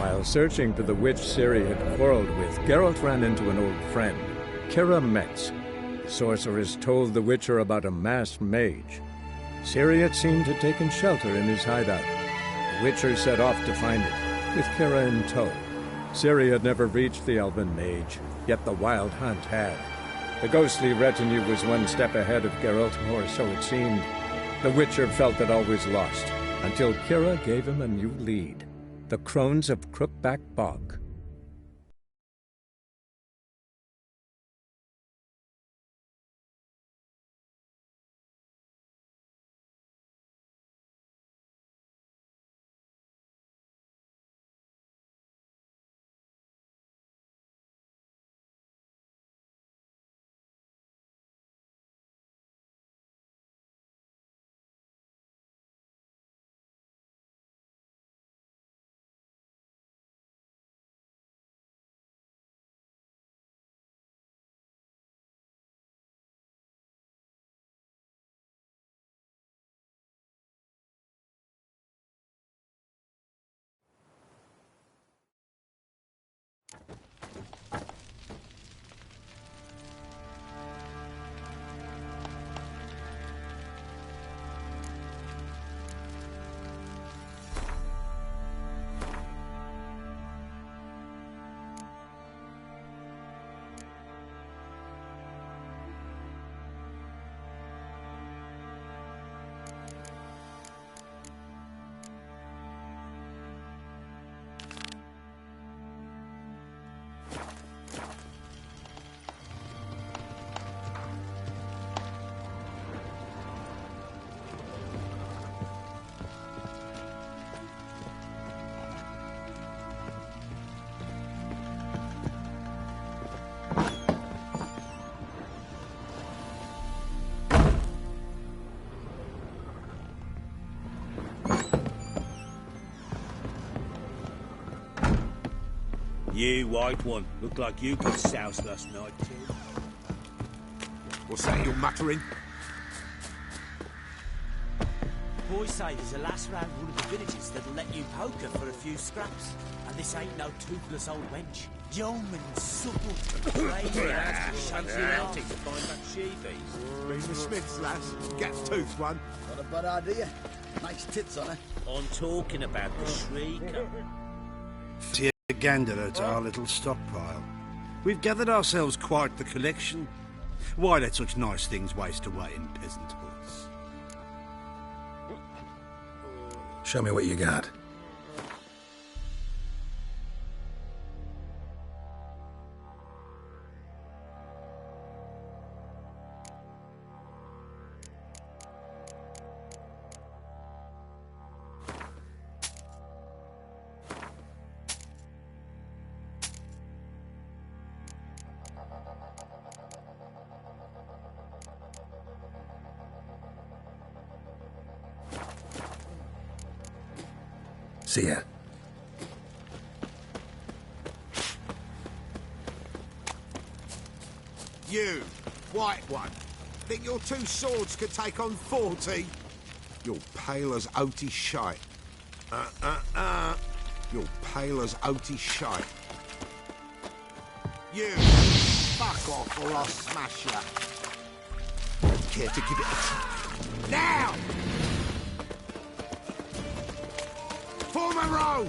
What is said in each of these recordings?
While searching for the witch Ciri had quarreled with, Geralt ran into an old friend, Kira Metz. The sorceress told the Witcher about a masked mage. Ciri had seemed to have taken shelter in his hideout. The Witcher set off to find it, with Kira in tow. Ciri had never reached the elven mage, yet the wild hunt had. The ghostly retinue was one step ahead of Geralt, or so it seemed. The Witcher felt that all was lost, until Kira gave him a new lead. The Crones of Crookback Bog. You, white one. Looked like you got soused last night, too. What's that you're muttering? Boys say there's a lass round one of the villages that'll let you poker for a few scraps. And this ain't no toothless old wench. Young and supple. Crazy as to shake your Out to arm. find that sheepies. Been the Smith's, lass. Gap's tooth one. Not a bad idea. Nice tits on her. I'm talking about the Shrieker. See a gander at our little stockpile. We've gathered ourselves quite the collection. Why let such nice things waste away in peasant huts? Show me what you got. See ya. You, white one. Think your two swords could take on 40? You're pale as oaty shite. You're pale as oaty shite. You, fuck off or I'll smash you. Care to give it a try? Now! Form a row!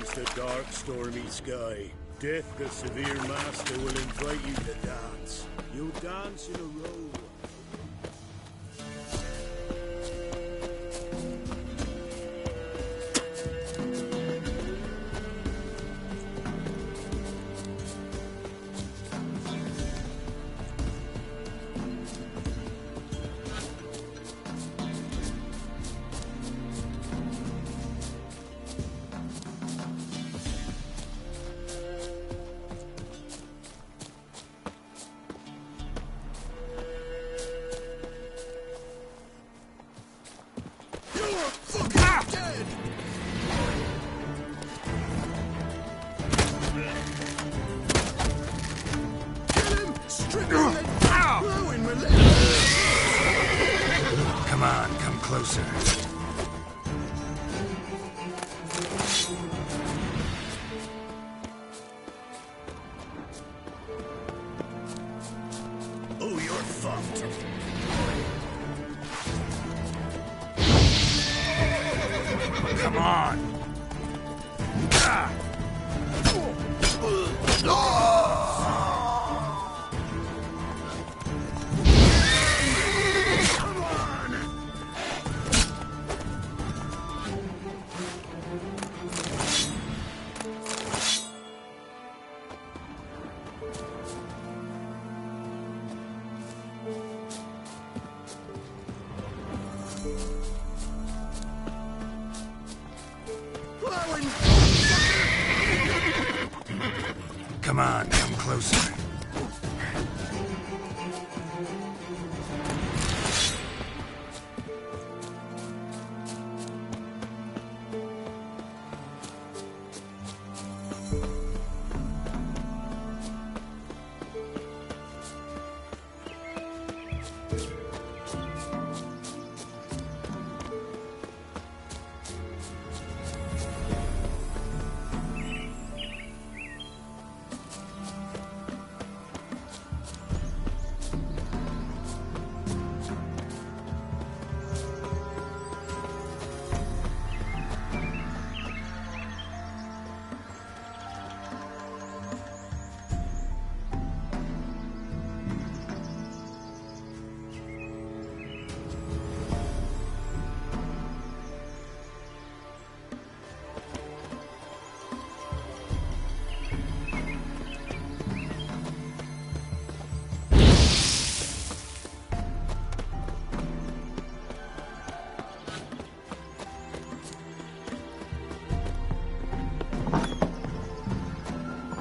against a dark, stormy sky. Death, the severe master, will invite you to dance. You'll dance in a row. Come on, come closer. Oh, you're fucked. Come on. Come on, come closer.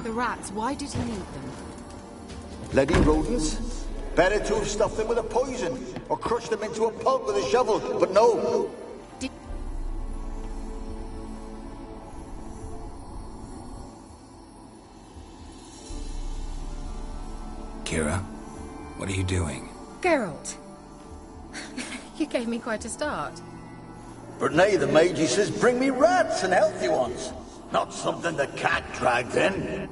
The rats, why did he need them? Bloody rodents. Better to have stuffed them with a poison, or crushed them into a pulp with a shovel, but no. Kira, what are you doing? Geralt. You gave me quite a start. But nay, the mage, he says, bring me rats and healthy ones. Not something the cat dragged in.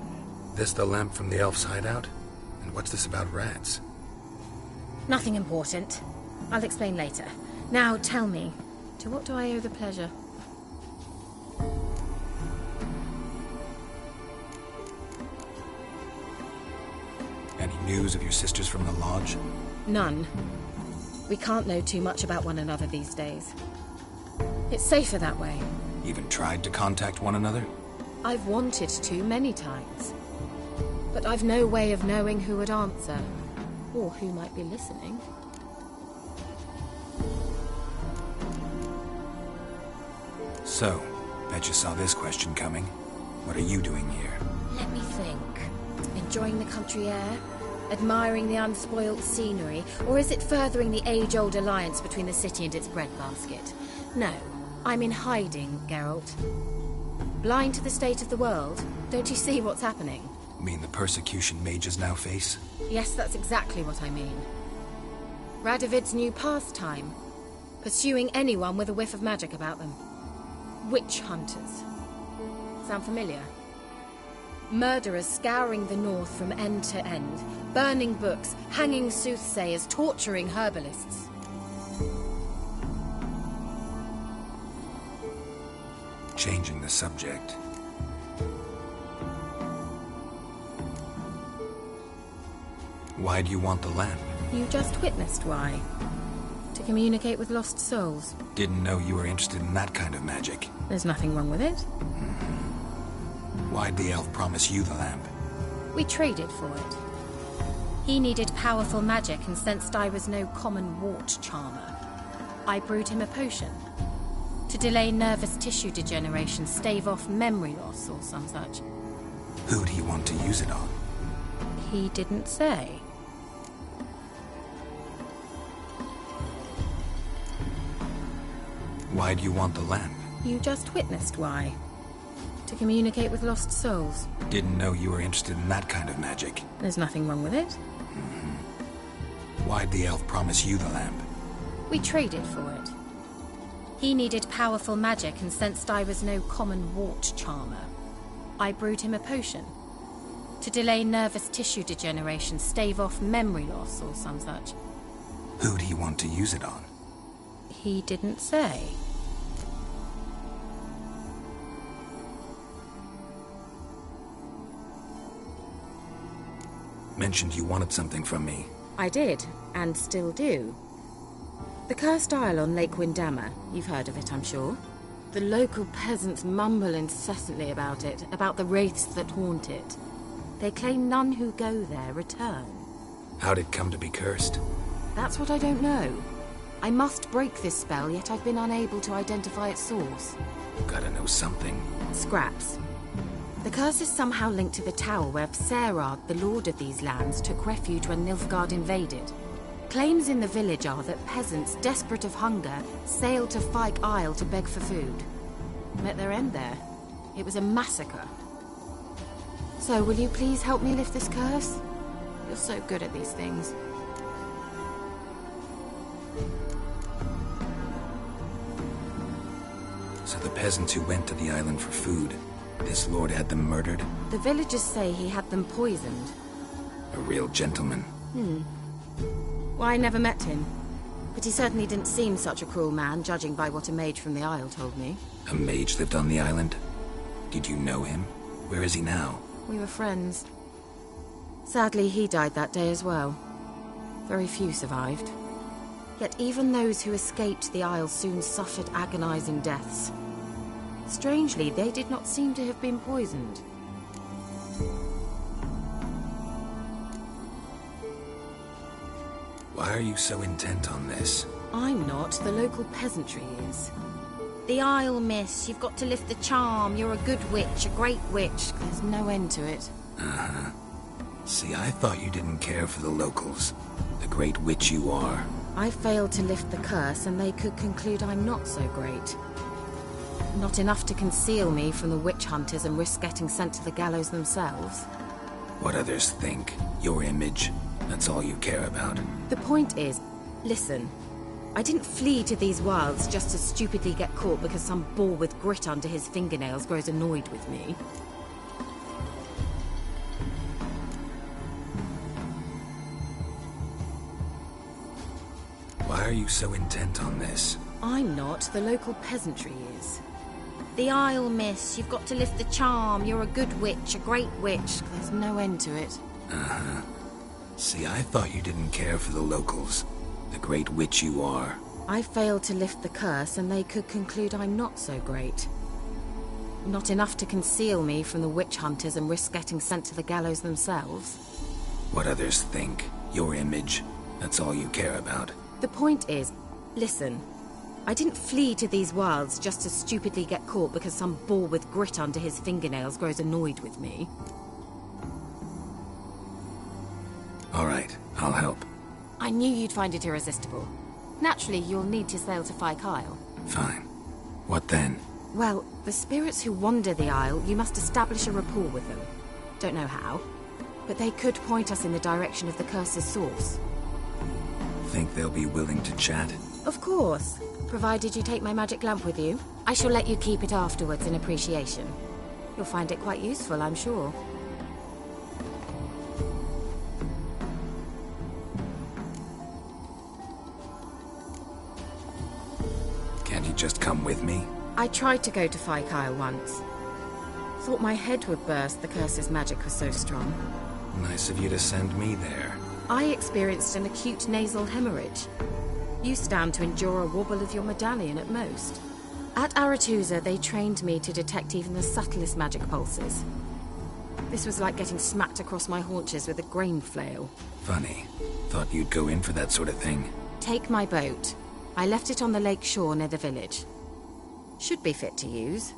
This the lamp from the elf's hideout? And what's this about rats? Nothing important. I'll explain later. Now tell me, to what do I owe the pleasure? Any news of your sisters from the lodge? None. We can't know too much about one another these days. It's safer that way. Even tried to contact one another? I've wanted to many times. But I've no way of knowing who would answer, or who might be listening. So, bet you saw this question coming. What are you doing here? Let me think. Enjoying the country air? Admiring the unspoiled scenery? Or is it furthering the age-old alliance between the city and its breadbasket? No, I'm in hiding, Geralt. Blind to the state of the world? Don't you see what's happening? Mean the persecution mages now face? Yes, that's exactly what I mean. Radovid's new pastime. Pursuing anyone with a whiff of magic about them. Witch hunters. Sound familiar? Murderers scouring the north from end to end, burning books, hanging soothsayers, torturing herbalists. Changing the subject. Why do you want the lamp? You just witnessed why. To communicate with lost souls. Didn't know you were interested in that kind of magic. There's nothing wrong with it. Why'd the elf promise you the lamp? We traded for it. He needed powerful magic and sensed I was no common wart charmer. I brewed him a potion. To delay nervous tissue degeneration, stave off memory loss or some such. Who'd he want to use it on? He didn't say. Why'd you want the lamp? You just witnessed why. To communicate with lost souls. Didn't know you were interested in that kind of magic. There's nothing wrong with it. Why'd the elf promise you the lamp? We traded for it. He needed powerful magic and sensed I was no common wart charmer. I brewed him a potion. To delay nervous tissue degeneration, stave off memory loss or some such. Who'd he want to use it on? He didn't say. Mentioned you wanted something from me. I did, and still do. The Cursed Isle on Lake Windammer. You've heard of it, I'm sure. The local peasants mumble incessantly about it, about the wraiths that haunt it. They claim none who go there return. How'd it come to be cursed? That's what I don't know. I must break this spell, yet I've been unable to identify its source. Gotta know something. Scraps. The curse is somehow linked to the tower where Serad, the lord of these lands, took refuge when Nilfgaard invaded. Claims in the village are that peasants, desperate of hunger, sailed to Fyke Isle to beg for food. Met their end there. It was a massacre. So, will you please help me lift this curse? You're so good at these things. So the peasants who went to the island for food, this lord had them murdered? The villagers say he had them poisoned. A real gentleman. Well, I never met him. But he certainly didn't seem such a cruel man, judging by what a mage from the Isle told me. A mage lived on the island? Did you know him? Where is he now? We were friends. Sadly, he died that day as well. Very few survived. Yet even those who escaped the Isle soon suffered agonizing deaths. Strangely, they did not seem to have been poisoned. Why are you so intent on this? I'm not. The local peasantry is. The Isle, miss. You've got to lift the charm. You're a good witch, a great witch. There's no end to it. Uh-huh. See, I thought you didn't care for the locals. The great witch you are. I failed to lift the curse, and they could conclude I'm not so great. Not enough to conceal me from the witch hunters and risk getting sent to the gallows themselves. What others think, your image, that's all you care about. The point is, listen, I didn't flee to these wilds just to stupidly get caught because some boar with grit under his fingernails grows annoyed with me. Why are you so intent on this? I'm not. The local peasantry is. The Isle, miss. You've got to lift the charm. You're a good witch, a great witch. There's no end to it. Uh-huh. See, I thought you didn't care for the locals. The great witch you are. I failed to lift the curse, and they could conclude I'm not so great. Not enough to conceal me from the witch hunters and risk getting sent to the gallows themselves. What others think, your image, that's all you care about. The point is, listen, I didn't flee to these wilds just to stupidly get caught because some boar with grit under his fingernails grows annoyed with me. All right, I'll help. I knew you'd find it irresistible. Naturally, you'll need to sail to Fyke Isle. Fine. What then? Well, the spirits who wander the Isle, you must establish a rapport with them. Don't know how, but they could point us in the direction of the curse's source. Think they'll be willing to chat? Of course, provided you take my magic lamp with you. I shall let you keep it afterwards in appreciation. You'll find it quite useful, I'm sure. Can't you just come with me? I tried to go to Fyke Isle once. Thought my head would burst, the curse's magic was so strong. Nice of you to send me there. I experienced an acute nasal hemorrhage. You stand to endure a wobble of your medallion at most. At Aretusa, they trained me to detect even the subtlest magic pulses. This was like getting smacked across my haunches with a grain flail. Funny. Thought you'd go in for that sort of thing. Take my boat. I left it on the lake shore near the village. Should be fit to use,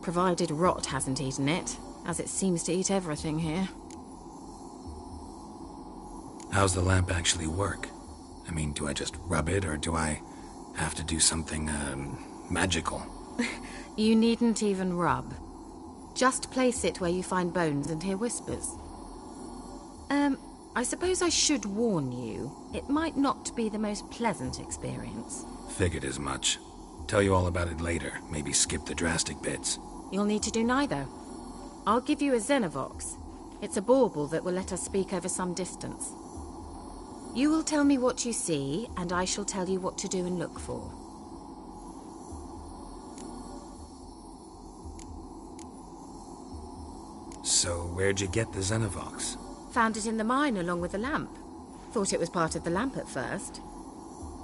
provided rot hasn't eaten it, as it seems to eat everything here. How's the lamp actually work? I mean, do I just rub it, or do I have to do something, magical? You needn't even rub. Just place it where you find bones and hear whispers. I suppose I should warn you, it might not be the most pleasant experience. Figured as much. Tell you all about it later, maybe skip the drastic bits. You'll need to do neither. I'll give you a Xenovox. It's a bauble that will let us speak over some distance. You will tell me what you see, and I shall tell you what to do and look for. So, where'd you get the Xenovox? Found it in the mine along with the lamp. Thought it was part of the lamp at first.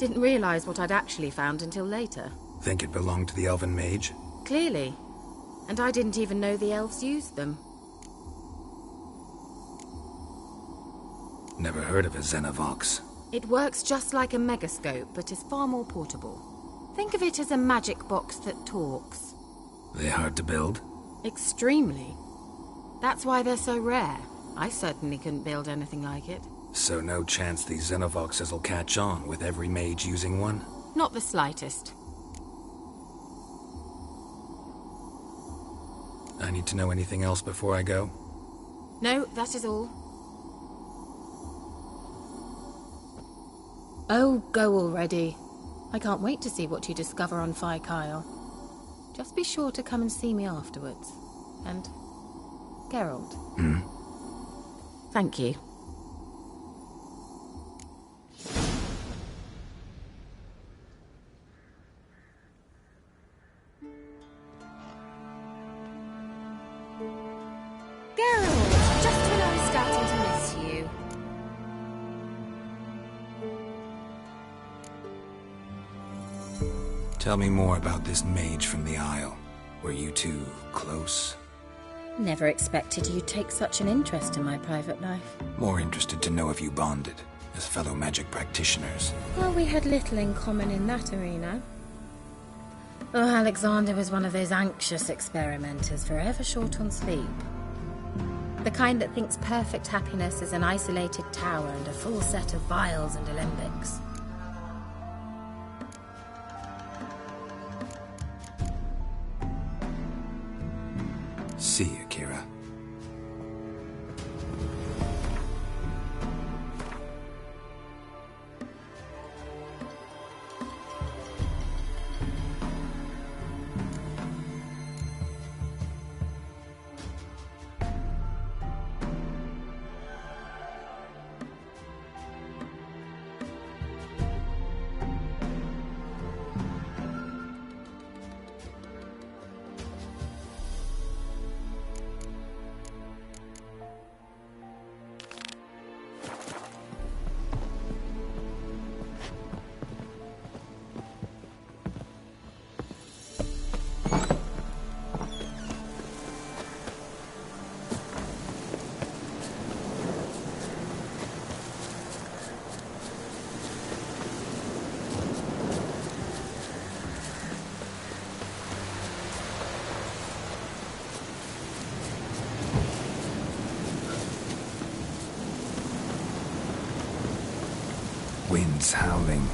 Didn't realize what I'd actually found until later. Think it belonged to the Elven Mage? Clearly. And I didn't even know the elves used them. Never heard of a Xenovox. It works just like a megascope, but is far more portable. Think of it as a magic box that talks. They hard to build? Extremely. That's why they're so rare. I certainly couldn't build anything like it. So no chance these Xenovoxes will catch on with every mage using one? Not the slightest. I need to know anything else before I go? No, that is all. Oh, go already. I can't wait to see what you discover on Phi Kyle. Just be sure to come and see me afterwards. And Geralt. Thank you. Geralt, just when I was starting to miss you. Tell me more about this mage from the Isle. Were you two close? Never expected you'd take such an interest in my private life. More interested to know if you bonded, as fellow magic practitioners. Well, we had little in common in that arena. Oh, Alexander was one of those anxious experimenters, forever short on sleep. The kind that thinks perfect happiness is an isolated tower and a full set of vials and alembics. See you, Kira. Winds howling.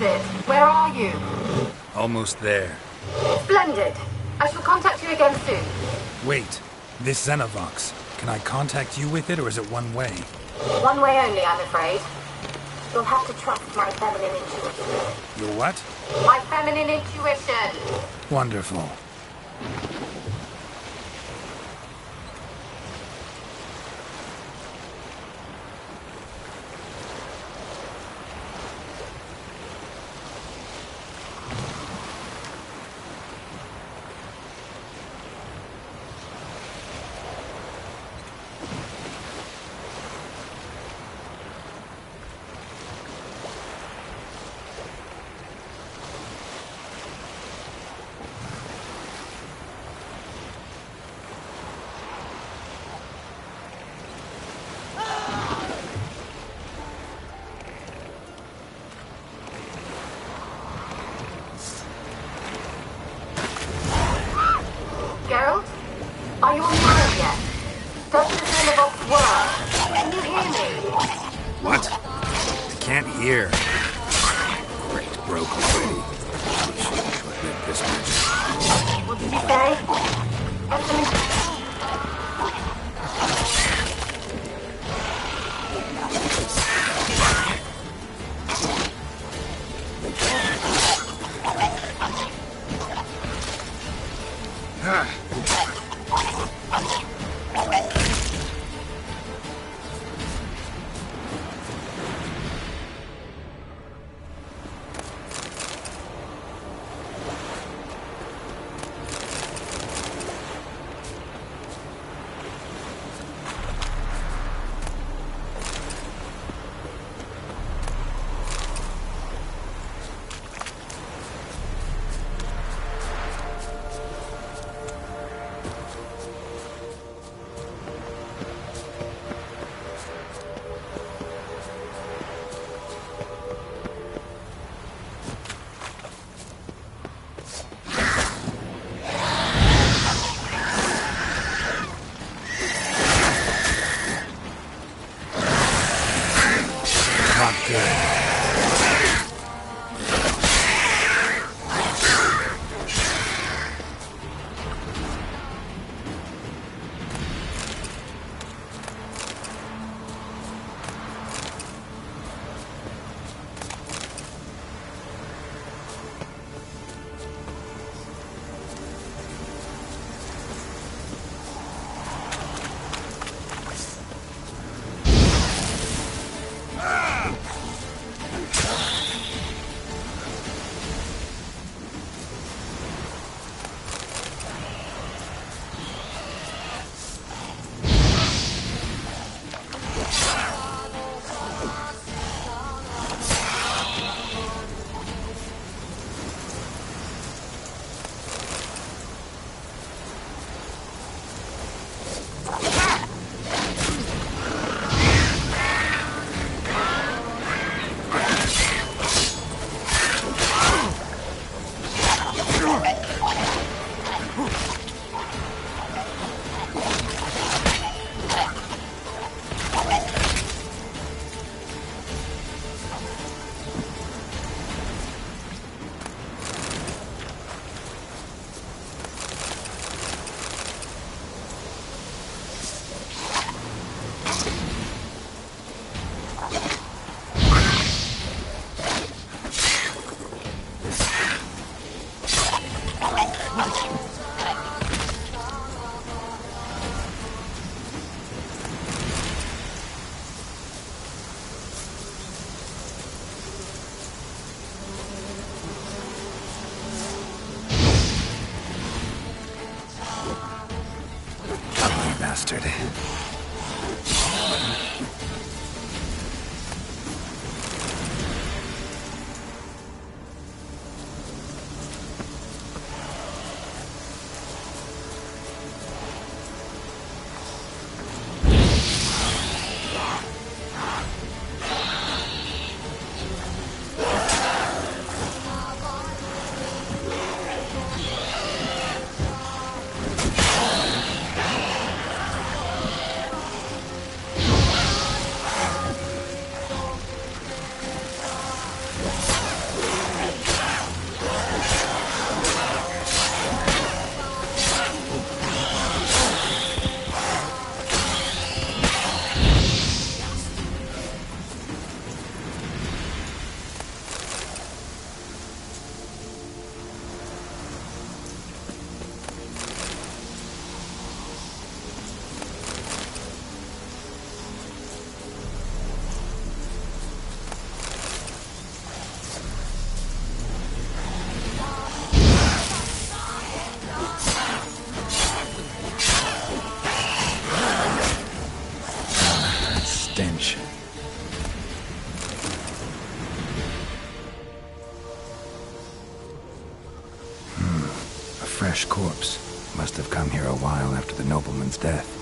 it? Where are you? Almost there. Splendid. I shall contact you again soon. Wait, this Xenovox. Can I contact you with it, or is it one way? One way only, I'm afraid. You'll have to trust my feminine intuition. Your what? My feminine intuition! Wonderful. Geralt? Are you on fire yet? Does the Xenovox work? Can you hear me? What? I can't hear. Great, broke already. Short-lived this much. What did you say? Get them in... Not good. Bastard. fresh corpse. Must have come here a while after the nobleman's death.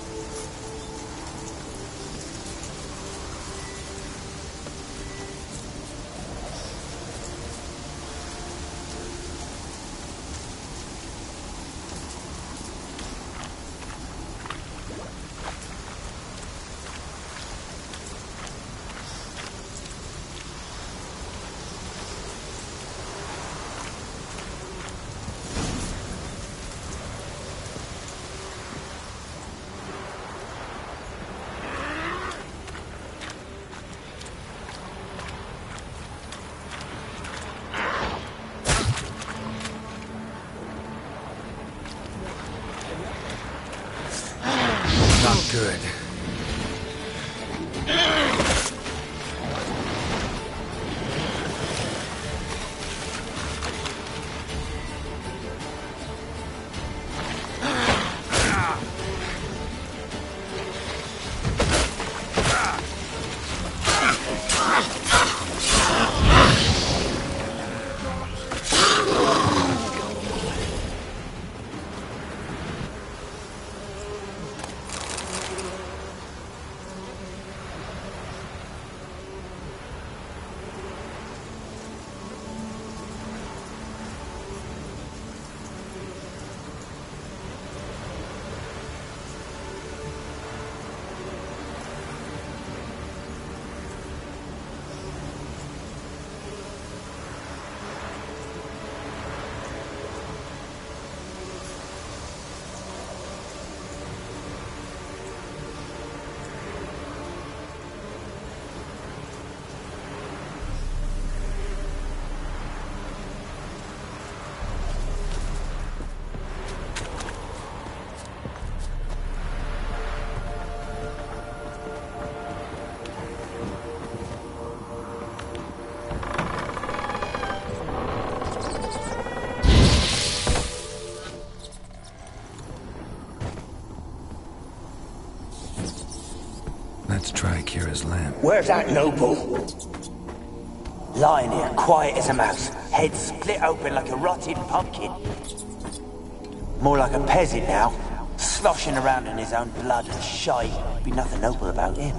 Not good. Let's try Kira's lamp. Where's that noble? Lying here, quiet as a mouse, head split open like a rotted pumpkin. More like a peasant now, sloshing around in his own blood and shite. Be nothing noble about him.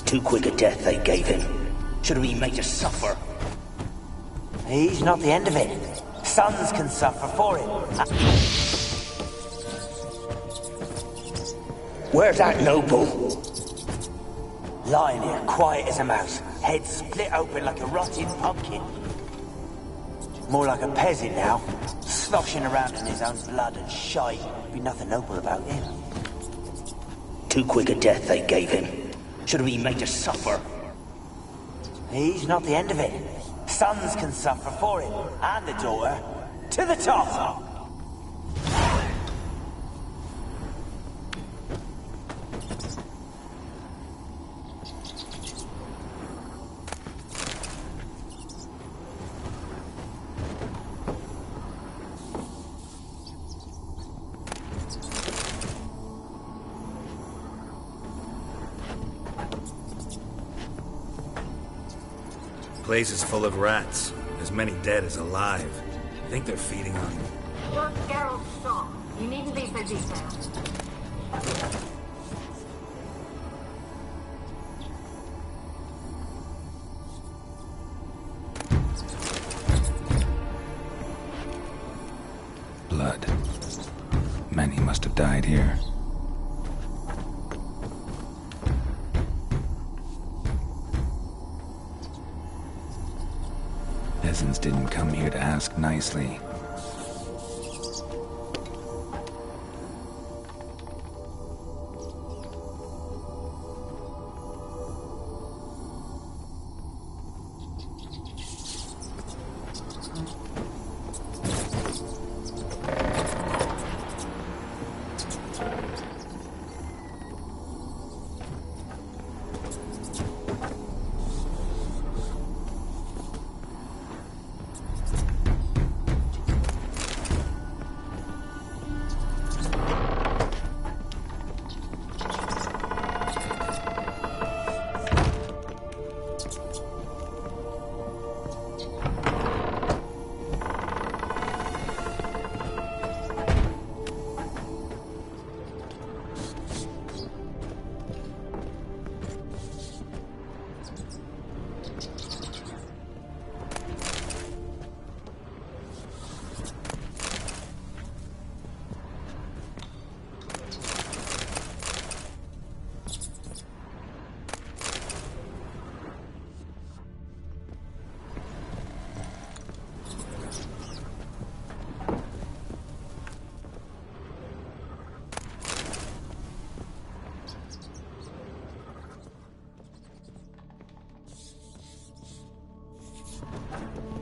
Too quick a death they gave him. Should have been made to suffer. He's not the end of it. Sons can suffer for him. Where's that noble? Lying here, quiet as a mouse, head split open like a rotted pumpkin. More like a peasant now, sloshing around in his own blood and shite. Be nothing noble about him. Too quick a death they gave him. Should have been made to suffer. He's not the end of it. Sons can suffer for him, and the daughter. To the top! Place is full of rats. As many dead as alive. I think they're feeding on... You're Geralt's son. You needn't be so detailed. Blood. Many must have died here. Peasants didn't come here to ask nicely.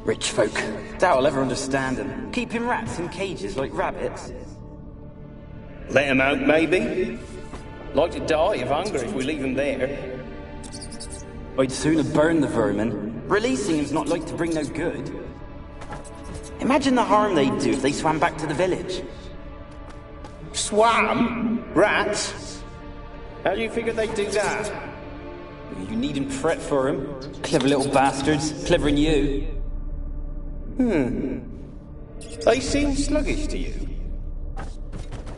Rich folk. Doubt I'll ever understand them. Keeping rats in cages like rabbits. Let them out, maybe? Like to die of hunger if we leave them there. I'd sooner burn the vermin. Releasing them's not like to bring no good. Imagine the harm they'd do if they swam back to the village. Swam? Rats? How do you figure they'd do that? You needn't fret for them. Clever little bastards. Clever than you. They seem sluggish to you.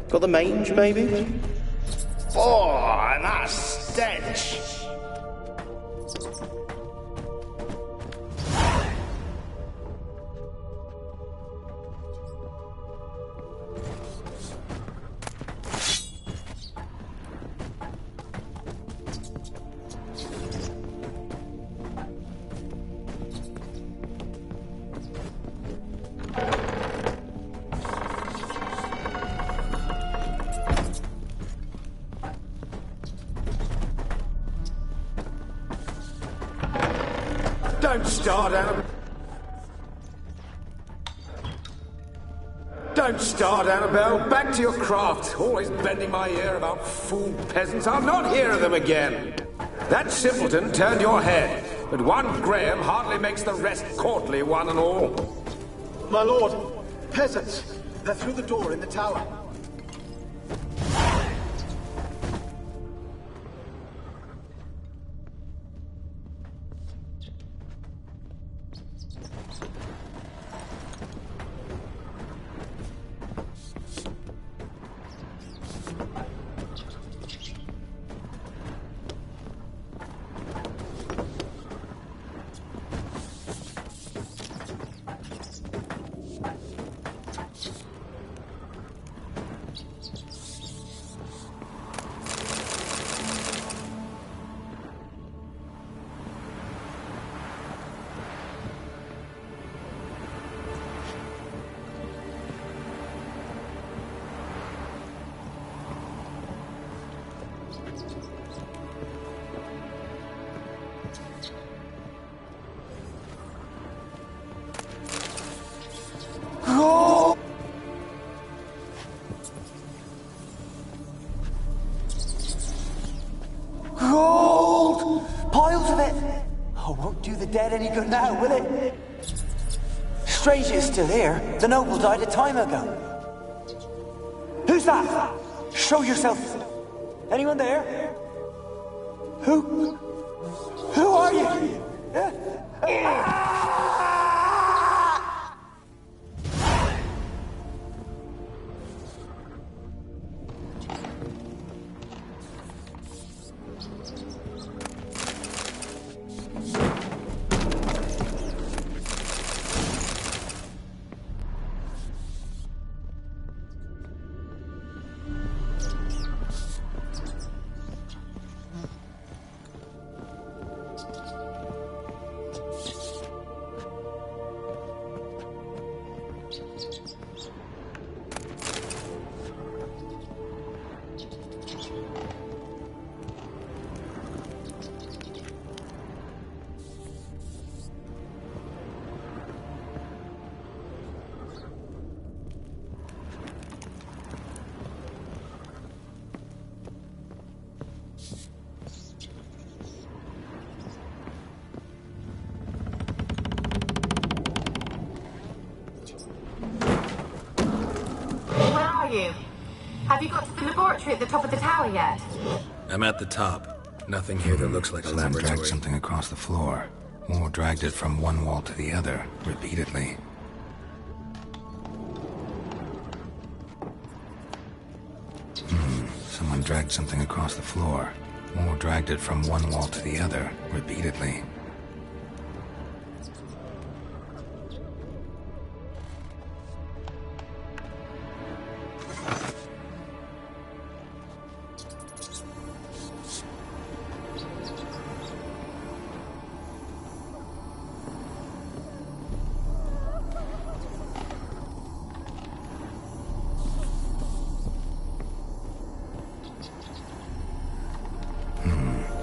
Got the mange, maybe? Oh, and that stench! Don't start, Annabelle. Don't start, Annabelle. Back to your craft. Always bending my ear about fool peasants. I'll not hear of them again. That simpleton turned your head, but one Graham hardly makes the rest courtly, one and all. My lord, peasants. They're through the door in the tower. Dead any good now, will it? Strange it's still here. The noble died a time ago. Who's that? Show yourself. Anyone there? Who are you? Have you got to the laboratory at the top of the tower yet? I'm at the top. Nothing here that looks like a laboratory. Dragged something across the floor, or dragged it from one wall to the other, repeatedly. Someone dragged something across the floor, or dragged it from one wall to the other, repeatedly.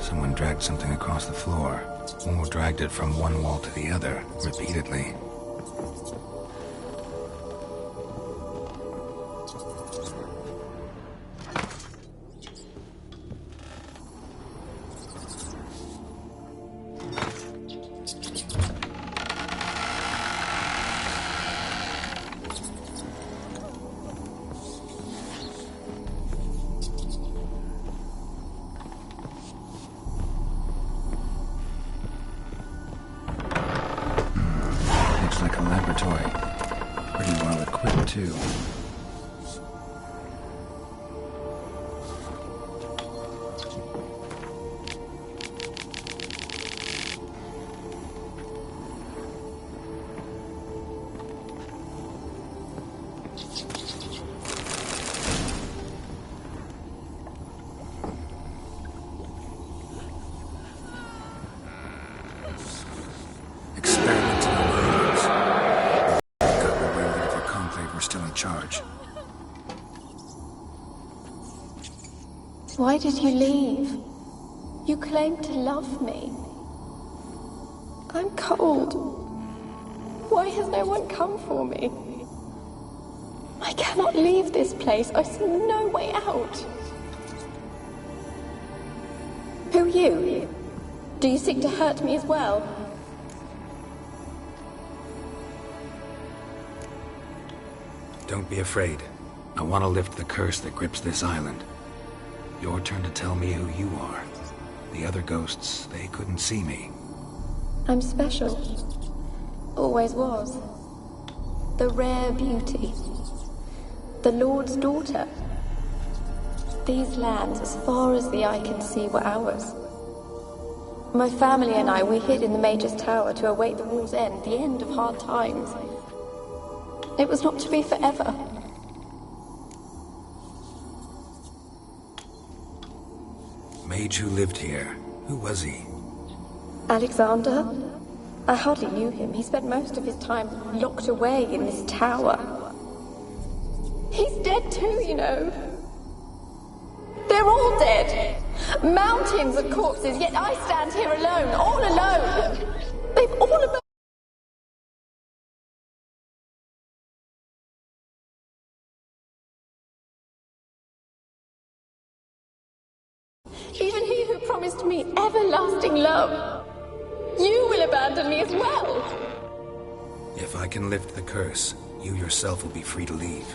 Someone dragged something across the floor, or dragged it from one wall to the other, repeatedly. Too. Why did you leave? You claimed to love me. I'm cold. Why has no one come for me? I cannot leave this place. I see no way out. Who are you? Do you seek to hurt me as well? Don't be afraid. I want to lift the curse that grips this island. Your turn to tell me who you are. The other ghosts, they couldn't see me. I'm special. Always was. The rare beauty. The Lord's daughter. These lands, as far as the eye can see, were ours. My family and I, we hid in the Mage's Tower to await the war's end, the end of hard times. It was not to be forever. Mage who lived here. Who was he? Alexander? I hardly knew him. He spent most of his time locked away in this tower. He's dead too, you know. They're all dead. Mountains of corpses, yet I stand here alone, all alone. They've all abandoned. Even he who promised me everlasting love. You will abandon me as well. If I can lift the curse, you yourself will be free to leave.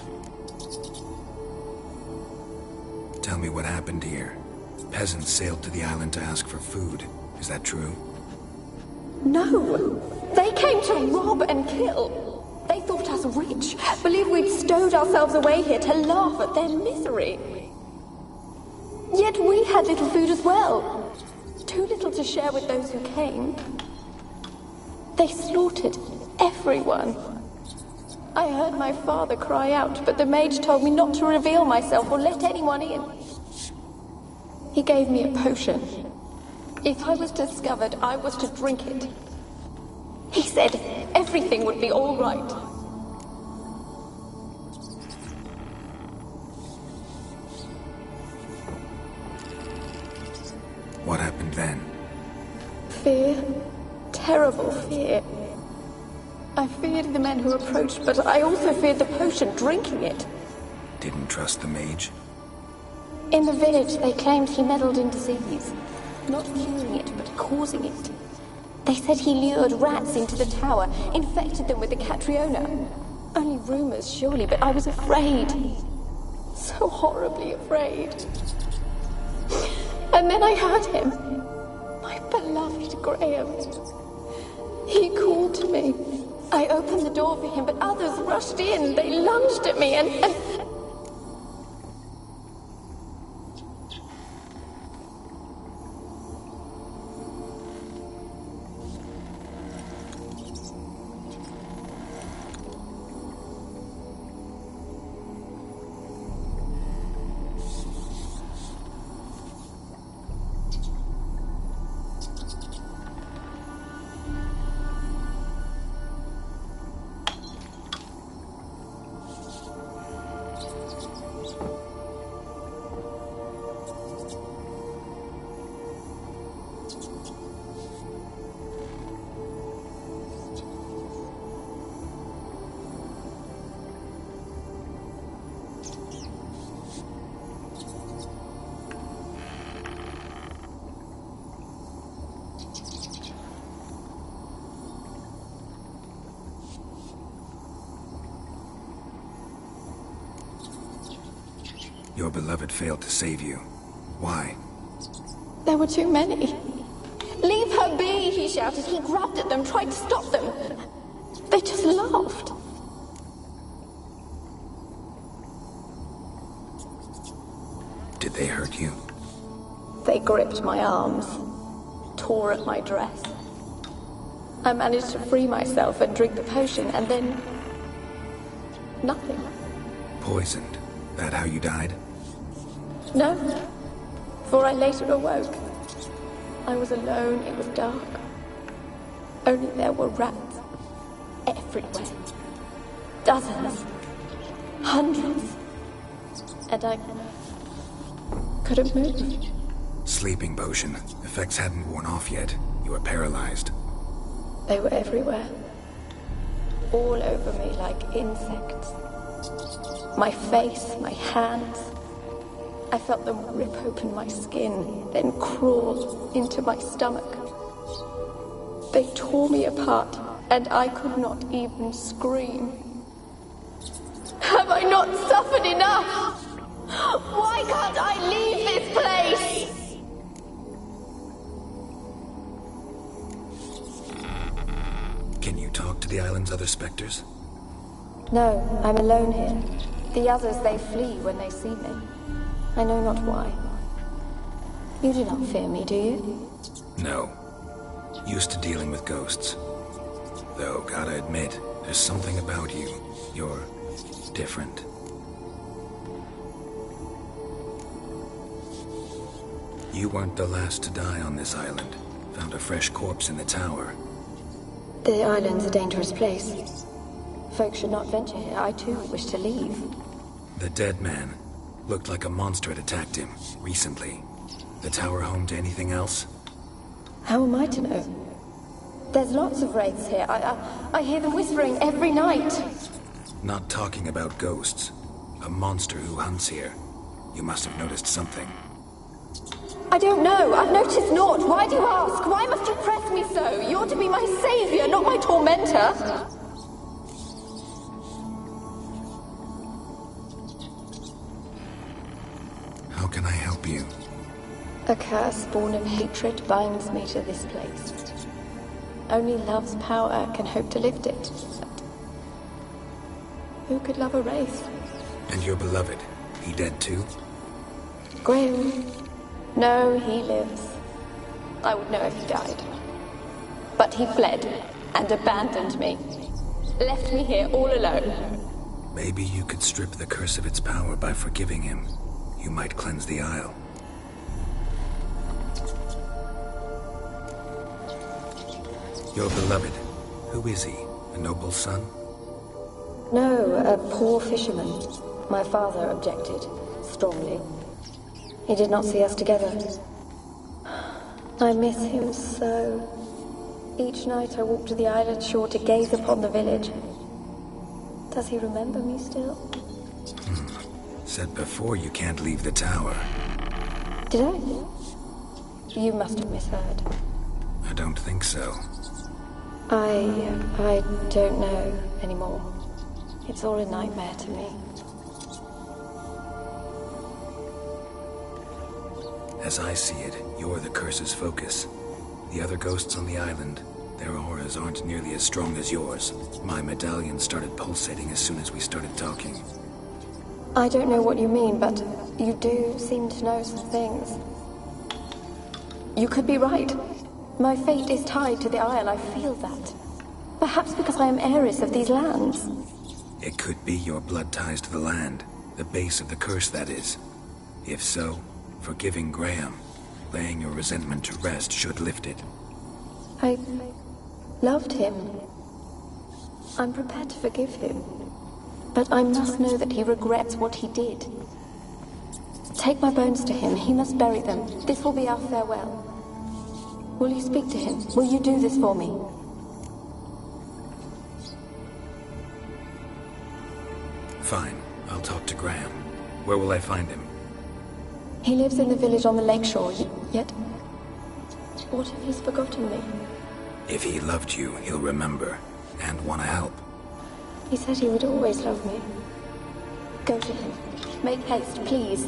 Tell me what happened here. Peasants sailed to the island to ask for food. Is that true? No. They came to rob and kill. They thought us rich, believed we'd stowed ourselves away here to laugh at their misery. Yet we had little food as well. Too little to share with those who came. They slaughtered everyone. I heard my father cry out, but the mage told me not to reveal myself or let anyone in. He gave me a potion. If I was discovered, I was to drink it. He said everything would be all right. What happened then? Fear. Terrible fear. I feared the men who approached, but I also feared the potion, drinking it. Didn't trust the mage? In the village, they claimed he meddled in disease. Not curing it, but causing it. They said he lured rats into the tower, infected them with the Catriona. Only rumors, surely, but I was afraid. So horribly afraid. And then I heard him. My beloved Graham. He called to me. I opened the door for him, but others rushed in. They lunged at me and... Your beloved failed to save you. Why? There were too many. Leave her be, he shouted. He grabbed at them, tried to stop them. They just laughed. Did they hurt you? They gripped my arms, tore at my dress. I managed to free myself and drink the potion, and then... nothing. Poisoned. That how you died? No, for I later awoke. I was alone, it was dark. Only there were rats everywhere. Dozens. Hundreds. And I couldn't move. Sleeping potion. Effects hadn't worn off yet. You were paralyzed. They were everywhere. All over me like insects. My face, my hands. I felt them rip open my skin, then crawl into my stomach. They tore me apart, and I could not even scream. Have I not suffered enough? Why can't I leave this place? Can you talk to the island's other specters? No, I'm alone here. The others, they flee when they see me. I know not why. You do not fear me, do you? No. Used to dealing with ghosts. Though, gotta admit, there's something about you. You're different. You weren't the last to die on this island. Found a fresh corpse in the tower. The island's a dangerous place. Folks should not venture here. I too wish to leave. The dead man. Looked like a monster had attacked him, recently. The tower home to anything else? How am I to know? There's lots of wraiths here. I hear them whispering every night. Not talking about ghosts. A monster who hunts here. You must have noticed something. I don't know. I've noticed naught. Why do you ask? Why must you press me so? You're to be my savior, not my tormentor. How can I help you? A curse born of hatred binds me to this place. Only love's power can hope to lift it. But who could love a wraith? And your beloved, he dead too? Graham? No, he lives. I would know if he died. But he fled and abandoned me. Left me here all alone. Maybe you could strip the curse of its power by forgiving him. You might cleanse the Isle. Your beloved, who is he? A noble son? No, a poor fisherman. My father objected, strongly. He did not see us together. I miss him so. Each night I walk to the island shore to gaze upon the village. Does he remember me still? Said before you can't leave the tower. Did I? You must have misheard. I don't think so. I don't know anymore. It's all a nightmare to me. As I see it, you're the curse's focus. The other ghosts on the island, their auras aren't nearly as strong as yours. My medallion started pulsating as soon as we started talking. I don't know what you mean, but you do seem to know some things. You could be right. My fate is tied to the Isle, I feel that. Perhaps because I am heiress of these lands. It could be your blood ties to the land. The base of the curse, that is. If so, forgiving Graham, laying your resentment to rest should lift it. I loved him. I'm prepared to forgive him. But I must know that he regrets what he did. Take my bones to him. He must bury them. This will be our farewell. Will you speak to him? Will you do this for me? Fine. I'll talk to Graham. Where will I find him? He lives in the village on the lakeshore, yet... What if he's forgotten me? If he loved you, he'll remember, and want to help. He said he would always love me. Go to him. Make haste, please.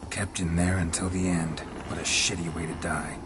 Kept in there until the end. What a shitty way to die.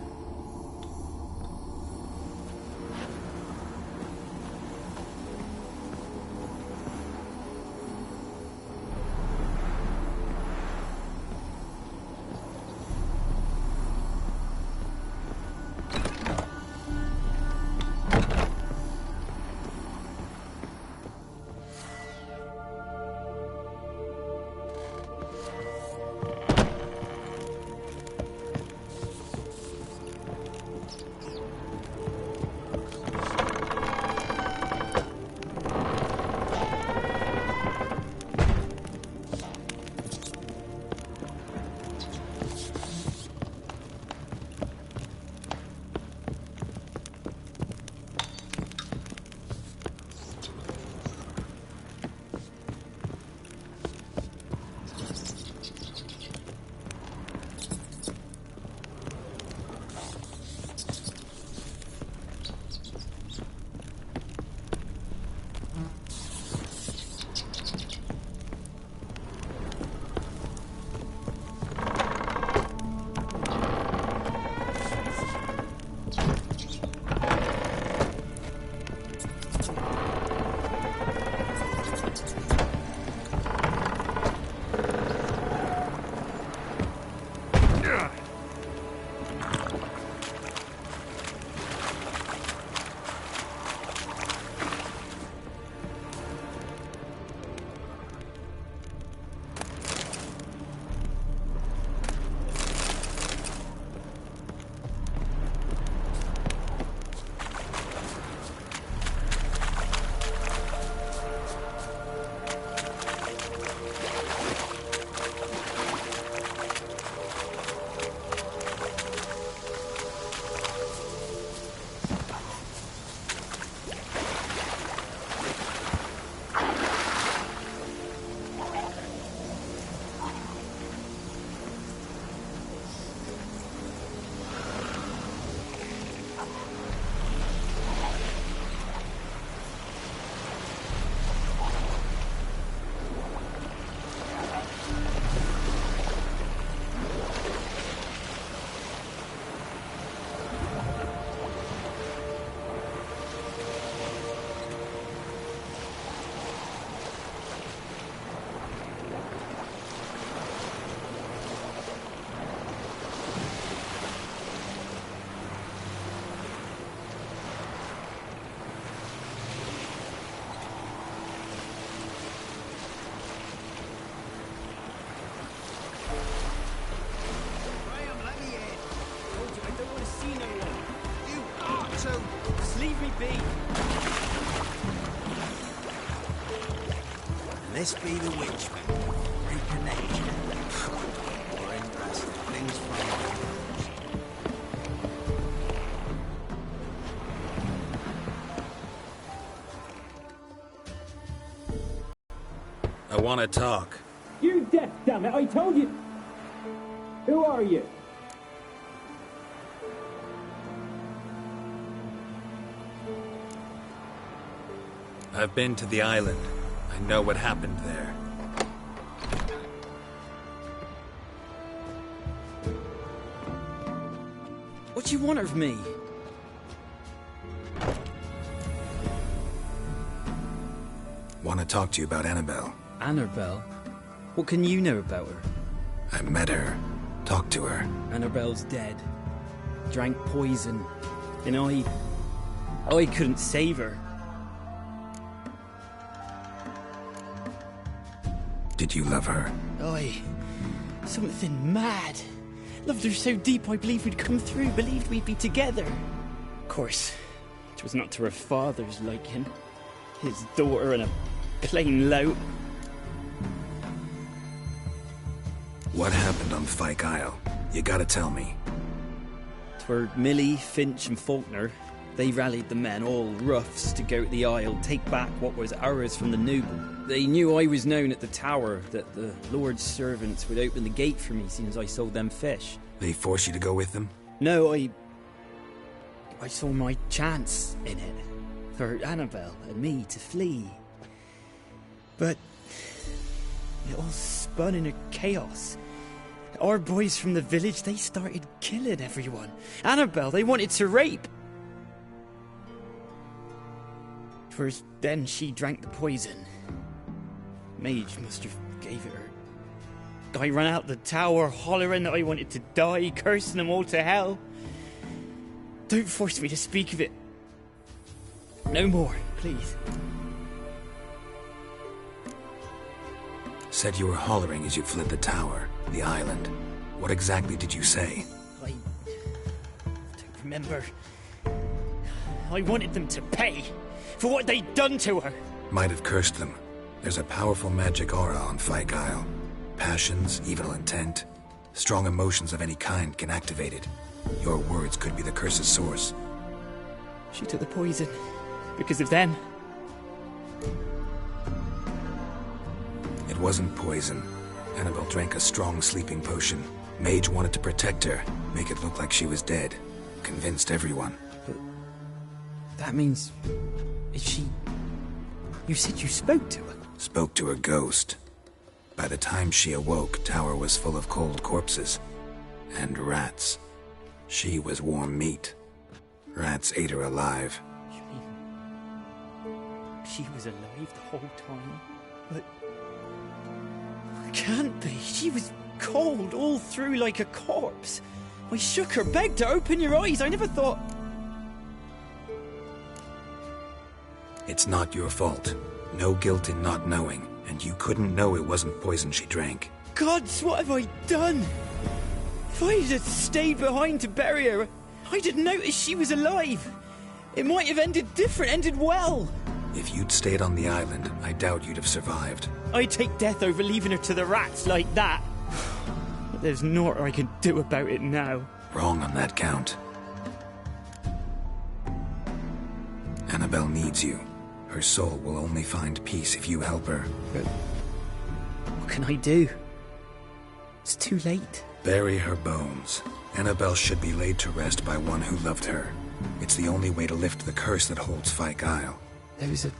This be the Witchman. Reconnection. More interesting things I want to talk. You're deaf, damn it! I told you. Who are you? I've been to the island. I know what happened there. What do you want of me? Want to talk to you about Annabelle. Annabelle? What can you know about her? I met her. Talked to her. Annabelle's dead. Drank poison. And I couldn't save her. Did you love her? Something mad. Loved her so deep I believed we'd come through, believed we'd be together. Of course, it was not to her father's liking. His daughter and a plain lout. What happened on Fyke Isle? You gotta tell me. 'Twere Millie, Finch and Faulkner. They rallied the men, all roughs, to go to the Isle, take back what was ours from the noble. They knew I was known at the tower, that the Lord's servants would open the gate for me soon as I sold them fish. They forced you to go with them? No, I saw my chance in it. For Annabelle and me to flee. But it all spun in a chaos. Our boys from the village, they started killing everyone. Annabelle, they wanted to rape. 'Twas then she drank the poison. Mage must have gave it her. I ran out the tower, hollering that I wanted to die, cursing them all to hell. Don't force me to speak of it. No more, please. Said you were hollering as you fled the tower, the island. What exactly did you say? I don't remember. I wanted them to pay for what they'd done to her. Might have cursed them. There's a powerful magic aura on Fyke Isle. Passions, evil intent, strong emotions of any kind can activate it. Your words could be the curse's source. She took the poison because of them. It wasn't poison. Annabelle drank a strong sleeping potion. Mage wanted to protect her, make it look like she was dead. Convinced everyone. But that means... is she... You said you spoke to her? Spoke to a ghost. By the time she awoke, tower was full of cold corpses. And rats. She was warm meat. Rats ate her alive. You mean... she was alive the whole time? But... it can't be. She was cold all through like a corpse. I shook her, begged her, open your eyes. I never thought... It's not your fault. No guilt in not knowing, and you couldn't know it wasn't poison she drank. Gods, what have I done? If I had stayed behind to bury her, I didn't notice she was alive. It might have ended different, ended well. If you'd stayed on the island, I doubt you'd have survived. I'd take death over leaving her to the rats like that. But there's naught I can do about it now. Wrong on that count. Annabelle needs you. Her soul will only find peace if you help her. But what can I do? It's too late. Bury her bones. Annabelle should be laid to rest by one who loved her. It's the only way to lift the curse that holds Fyke Isle. Those are...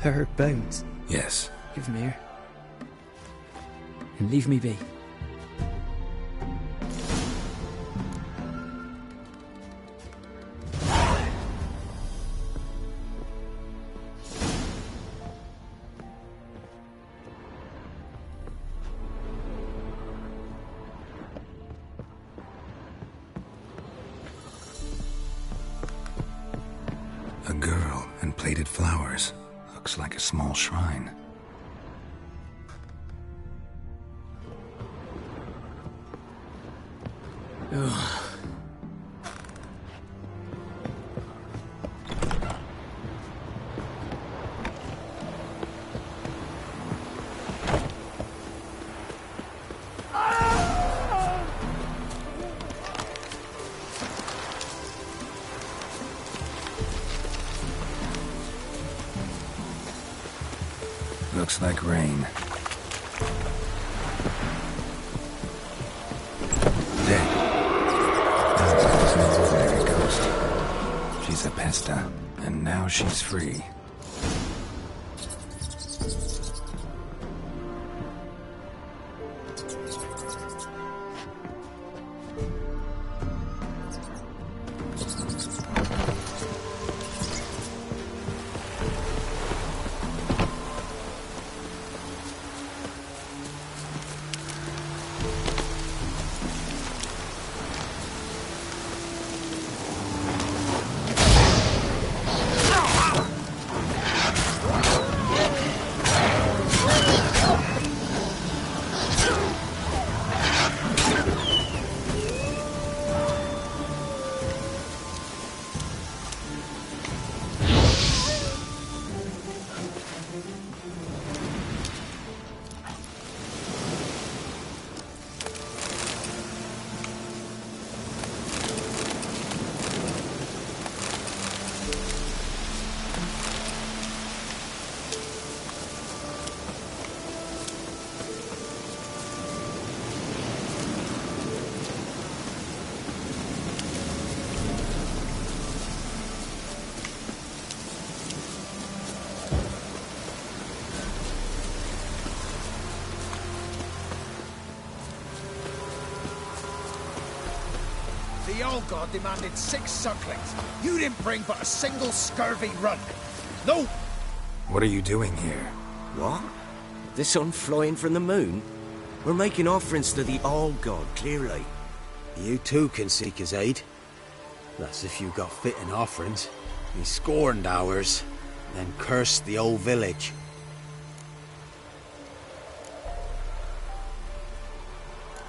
her bones? Yes. Give them here. And leave me be. A girl and plated flowers. Looks like a small shrine. Ugh. Looks like rain. Dead. Annabelle's no ordinary ghost. She's a pesta, and now she's free. The old god demanded 6 sucklings. You didn't bring but a single scurvy runt. No! What are you doing here? What? The sun flying from the moon? We're making offerings to the old god, clearly. You too can seek his aid. That's if you got fitting offerings. He scorned ours, then cursed the old village.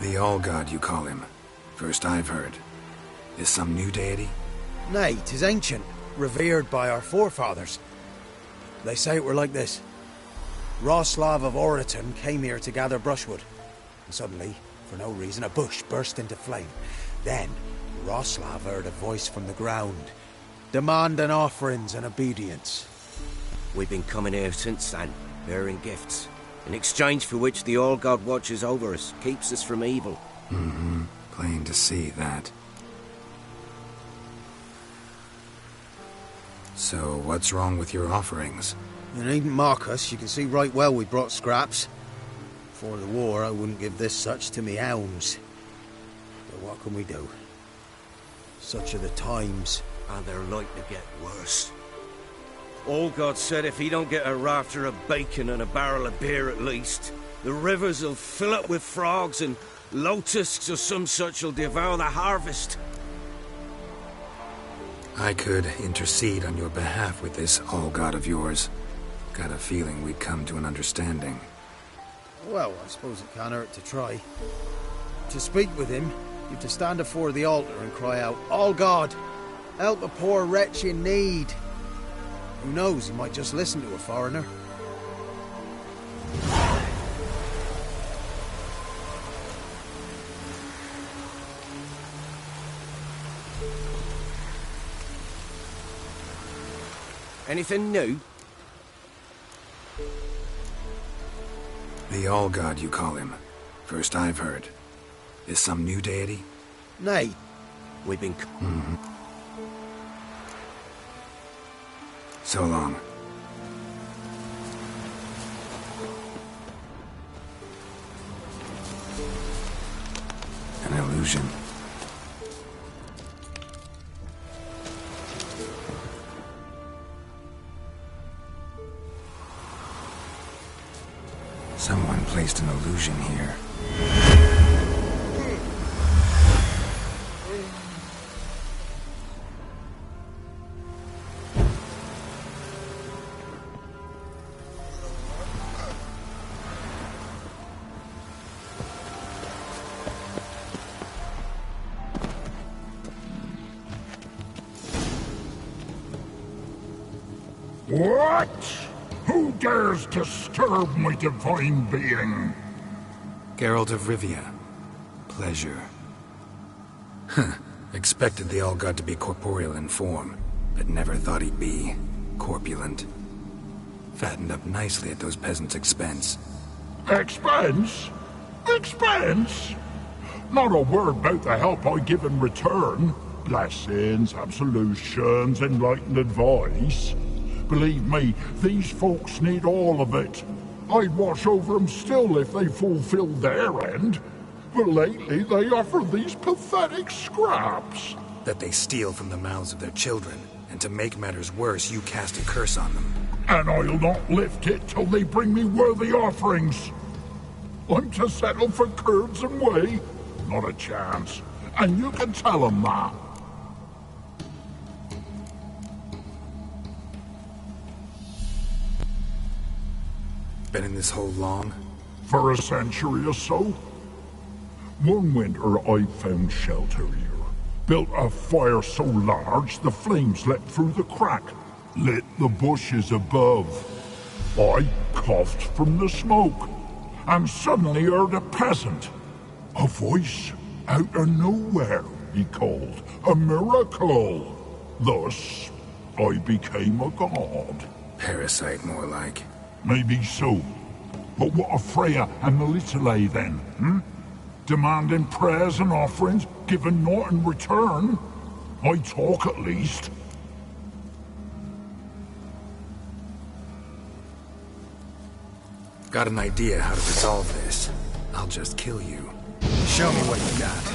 The All-God, you call him. First I've heard. Is some new deity? Nay, 'tis ancient, revered by our forefathers. They say it were like this. Roslav of Oriton came here to gather brushwood. And suddenly, for no reason, a bush burst into flame. Then, Roslav heard a voice from the ground, demanding offerings and obedience. We've been coming here since then, bearing gifts, in exchange for which the All-God watches over us, keeps us from evil. Mm-hmm. Plain to see that. So, what's wrong with your offerings? You needn't mock us, you can see right well we brought scraps. Before the war, I wouldn't give this such to me hounds. But what can we do? Such are the times. And they're like to get worse. All-God said if he don't get a rafter of bacon and a barrel of beer at least, the rivers will fill up with frogs and locusts or some such will devour the harvest. I could intercede on your behalf with this All-God of yours. Got a feeling we'd come to an understanding. Well, I suppose it can't hurt to try. To speak with him, you've to stand before the altar and cry out, All-God, help a poor wretch in need. Who knows, he might just listen to a foreigner. Anything new? The All-God, you call him. First I've heard. Is some new deity? Nay. We've been... Mm-hmm. So long. An illusion. Someone placed an illusion here. What? Who dares disturb my divine being? Geralt of Rivia. Pleasure. Huh. Expected the All-God to be corporeal in form, but never thought he'd be corpulent. Fattened up nicely at those peasants' expense. Expense? Expense? Not a word about the help I give in return. Blessings, absolutions, enlightened advice. Believe me, these folks need all of it. I'd watch over them still if they fulfilled their end. But lately they offer these pathetic scraps. That they steal from the mouths of their children, and to make matters worse, you cast a curse on them. And I'll not lift it till they bring me worthy offerings. I'm to settle for curds and whey? Not a chance. And you can tell them that. Been in this hole long? For a century or so. One winter I found shelter here. Built a fire so large the flames leapt through the crack. Lit the bushes above. I coughed from the smoke. And suddenly heard a peasant. A voice out of nowhere, he called. A miracle. Thus, I became a god. Parasite, more like. Maybe so. But what of Freya and Melitele then, hmm? Demanding prayers and offerings, giving naught in return? I talk at least. Got an idea how to resolve this. I'll just kill you. Show me what you got.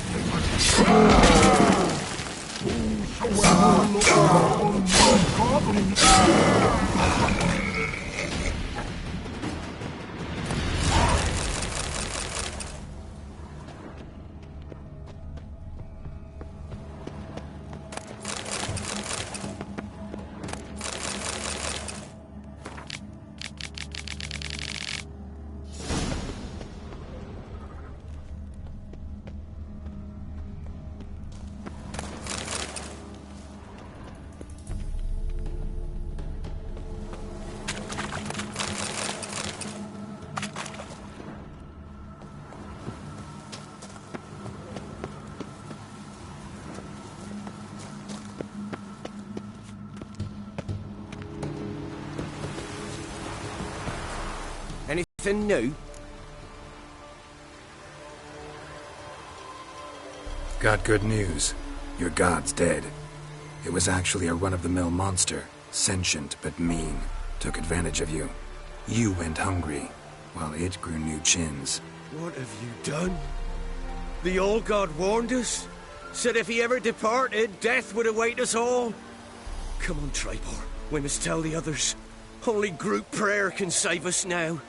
Anything new? Got good news. Your god's dead. It was actually a run-of-the-mill monster, sentient but mean. Took advantage of you. You went hungry, while it grew new chins. What have you done? The old god warned us. Said if he ever departed, death would await us all. Come on, Tribor. We must tell the others. Only group prayer can save us now.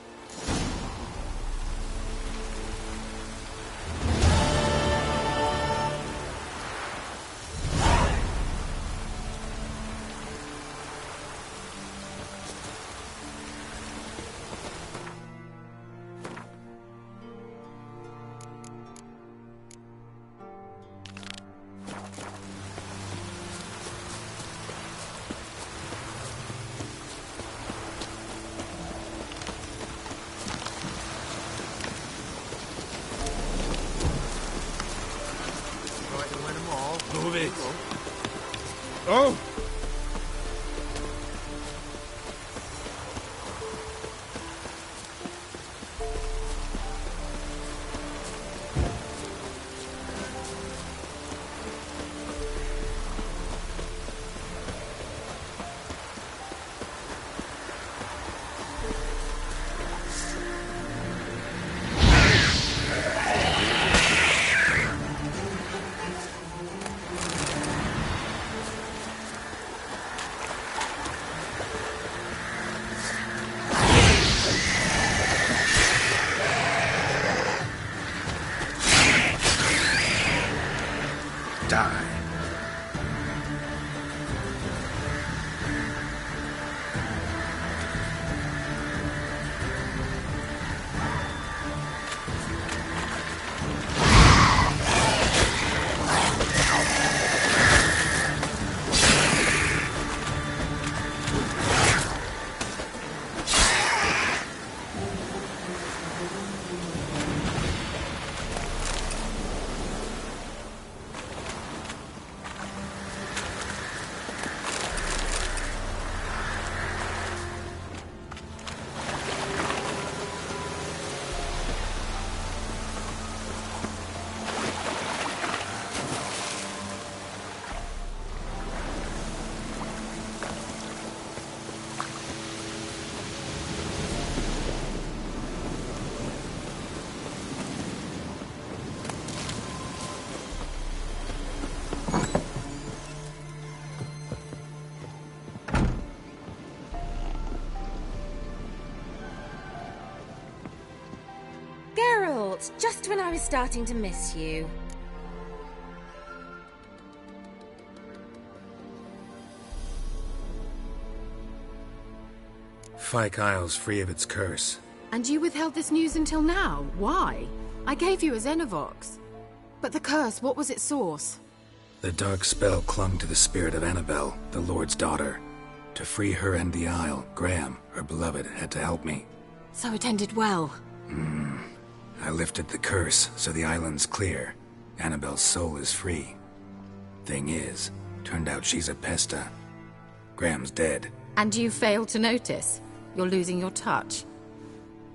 Move it. Oh! Die. Geralt, just when I was starting to miss you. Fyke Isle's free of its curse. And you withheld this news until now? Why? I gave you a Xenovox. But the curse, what was its source? The dark spell clung to the spirit of Annabelle, the Lord's daughter. To free her and the Isle, Graham, her beloved, had to help me. So it ended well. I lifted the curse, so the island's clear. Annabelle's soul is free. Thing is, turned out she's a Pesta. Graham's dead. And you failed to notice? You're losing your touch.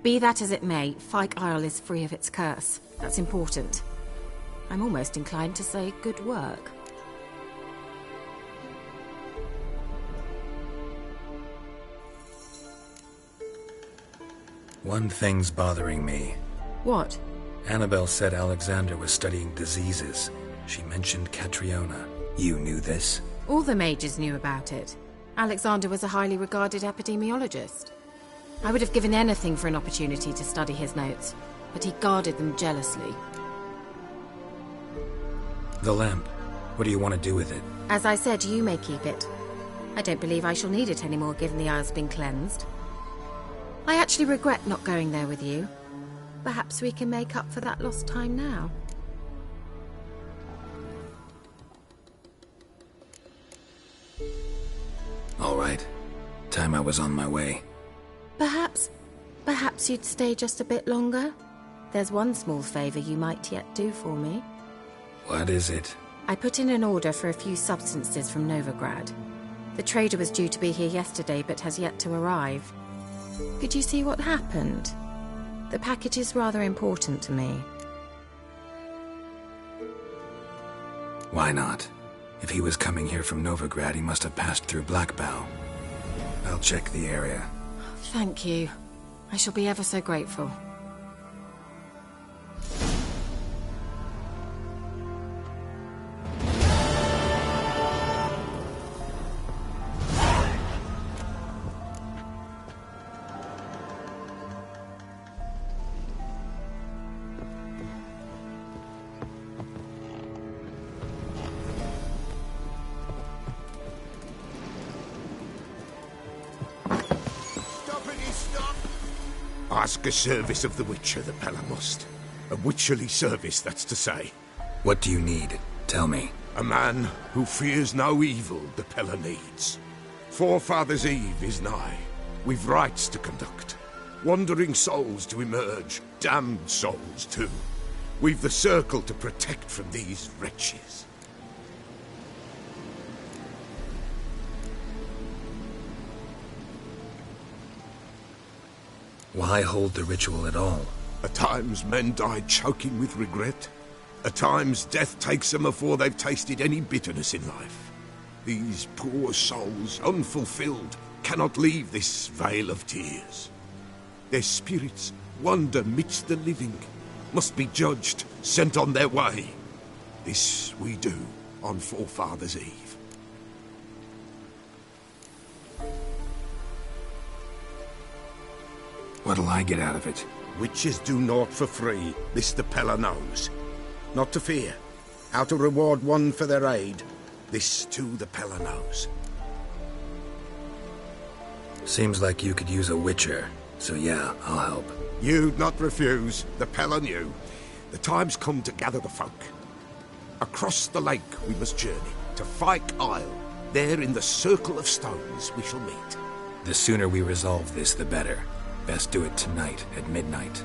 Be that as it may, Fyke Isle is free of its curse. That's important. I'm almost inclined to say good work. One thing's bothering me. What? Annabelle said Alexander was studying diseases. She mentioned Catriona. You knew this? All the mages knew about it. Alexander was a highly regarded epidemiologist. I would have given anything for an opportunity to study his notes, but he guarded them jealously. The lamp. What do you want to do with it? As I said, you may keep it. I don't believe I shall need it anymore, given the Isle's been cleansed. I actually regret not going there with you. Perhaps we can make up for that lost time now. All right. Time I was on my way. Perhaps you'd stay just a bit longer? There's one small favor you might yet do for me. What is it? I put in an order for a few substances from Novigrad. The trader was due to be here yesterday, but has yet to arrive. Could you see what happened? The package is rather important to me. Why not? If he was coming here from Novigrad, he must have passed through Blackbough. I'll check the area. Thank you. I shall be ever so grateful. Ask a service of the Witcher, the Pella must. A witcherly service, that's to say. What do you need? Tell me. A man who fears no evil the Pella needs. Forefathers' Eve is nigh. We've rites to conduct. Wandering souls to emerge. Damned souls, too. We've the circle to protect from these wretches. Why hold the ritual at all? At times men die choking with regret. At times death takes them before they've tasted any bitterness in life. These poor souls, unfulfilled, cannot leave this vale of tears. Their spirits wander midst the living, must be judged, sent on their way. This we do on Forefathers' Eve. What'll I get out of it? Witches do naught for free, this the Pella knows. Not to fear. How to reward one for their aid, this too the Pella knows. Seems like you could use a witcher, so yeah, I'll help. You'd not refuse, the Pella knew. The time's come to gather the folk. Across the lake we must journey, to Fyke Isle. There in the Circle of Stones we shall meet. The sooner we resolve this, the better. Best do it tonight, at midnight.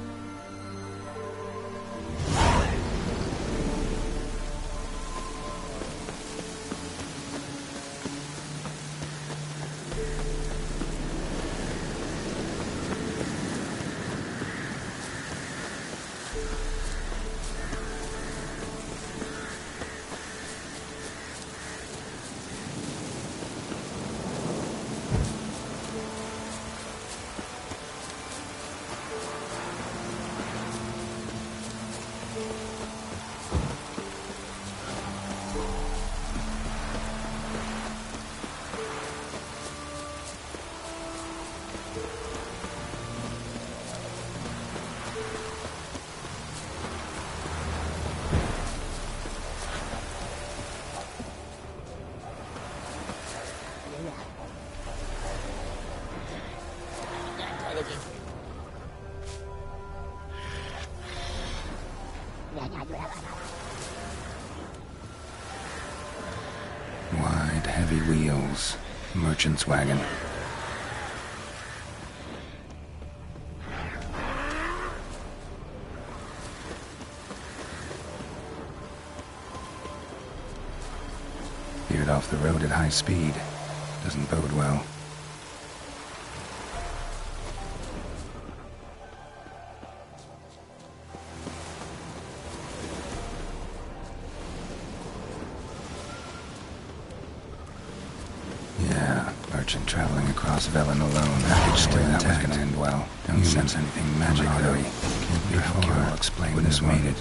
Wide, heavy wheels. Merchant's wagon. Veered off the road at high speed. Doesn't bode well. Merchant traveling across Velen alone. Package still that was gonna end well. Don't sense anything magic though. Can't be far. I'll explain when this made it.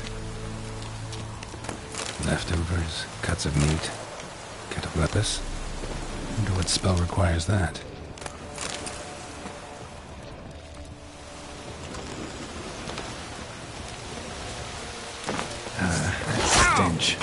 Leftovers, cuts of meat, Catoblepis. Wonder what spell requires that. That stench.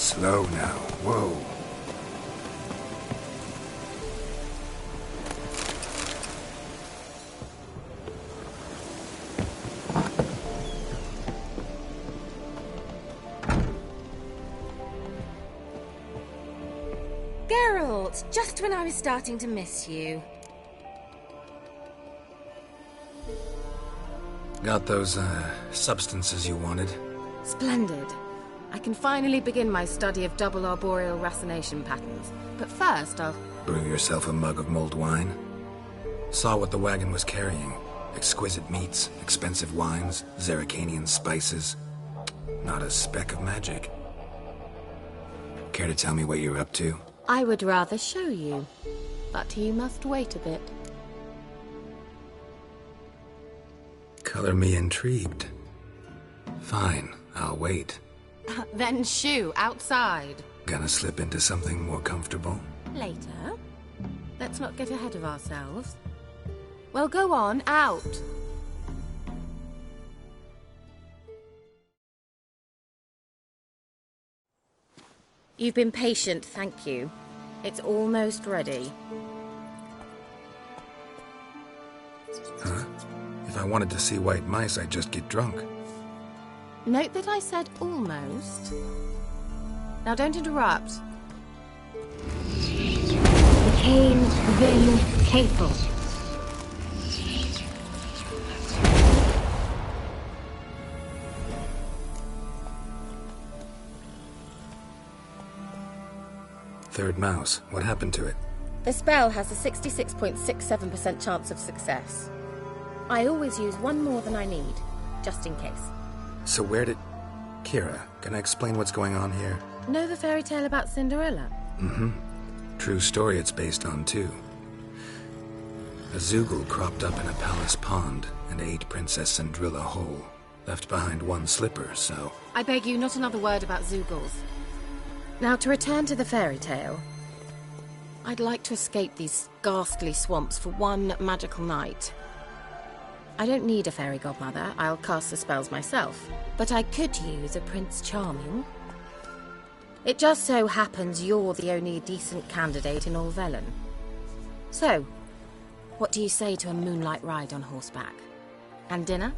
Slow now. Whoa. Geralt, just when I was starting to miss you. Got those, substances you wanted? Splendid. I can finally begin my study of double arboreal racination patterns. But first, I'll... Brew yourself a mug of mulled wine? Saw what the wagon was carrying. Exquisite meats, expensive wines, Zerrikanian spices. Not a speck of magic. Care to tell me what you're up to? I would rather show you. But you must wait a bit. Color me intrigued. Fine, I'll wait. Then shoo, outside. Gonna slip into something more comfortable? Later. Let's not get ahead of ourselves. Well, go on, out. You've been patient, thank you. It's almost ready. Huh? If I wanted to see white mice, I'd just get drunk. Note that I said almost. Now don't interrupt. Cain Vin Capel. Third mouse. What happened to it? The spell has a 66.67% chance of success. I always use one more than I need, just in case. So where did... Kira, can I explain what's going on here? Know the fairy tale about Cinderella? Mm-hmm. True story it's based on, too. A Zoogle cropped up in a palace pond and ate Princess Cindrilla whole. Left behind one slipper, so... I beg you, not another word about Zoogles. Now, to return to the fairy tale. I'd like to escape these ghastly swamps for one magical night. I don't need a fairy godmother, I'll cast the spells myself. But I could use a Prince Charming. It just so happens you're the only decent candidate in all Velen. So, what do you say to a moonlight ride on horseback? And dinner?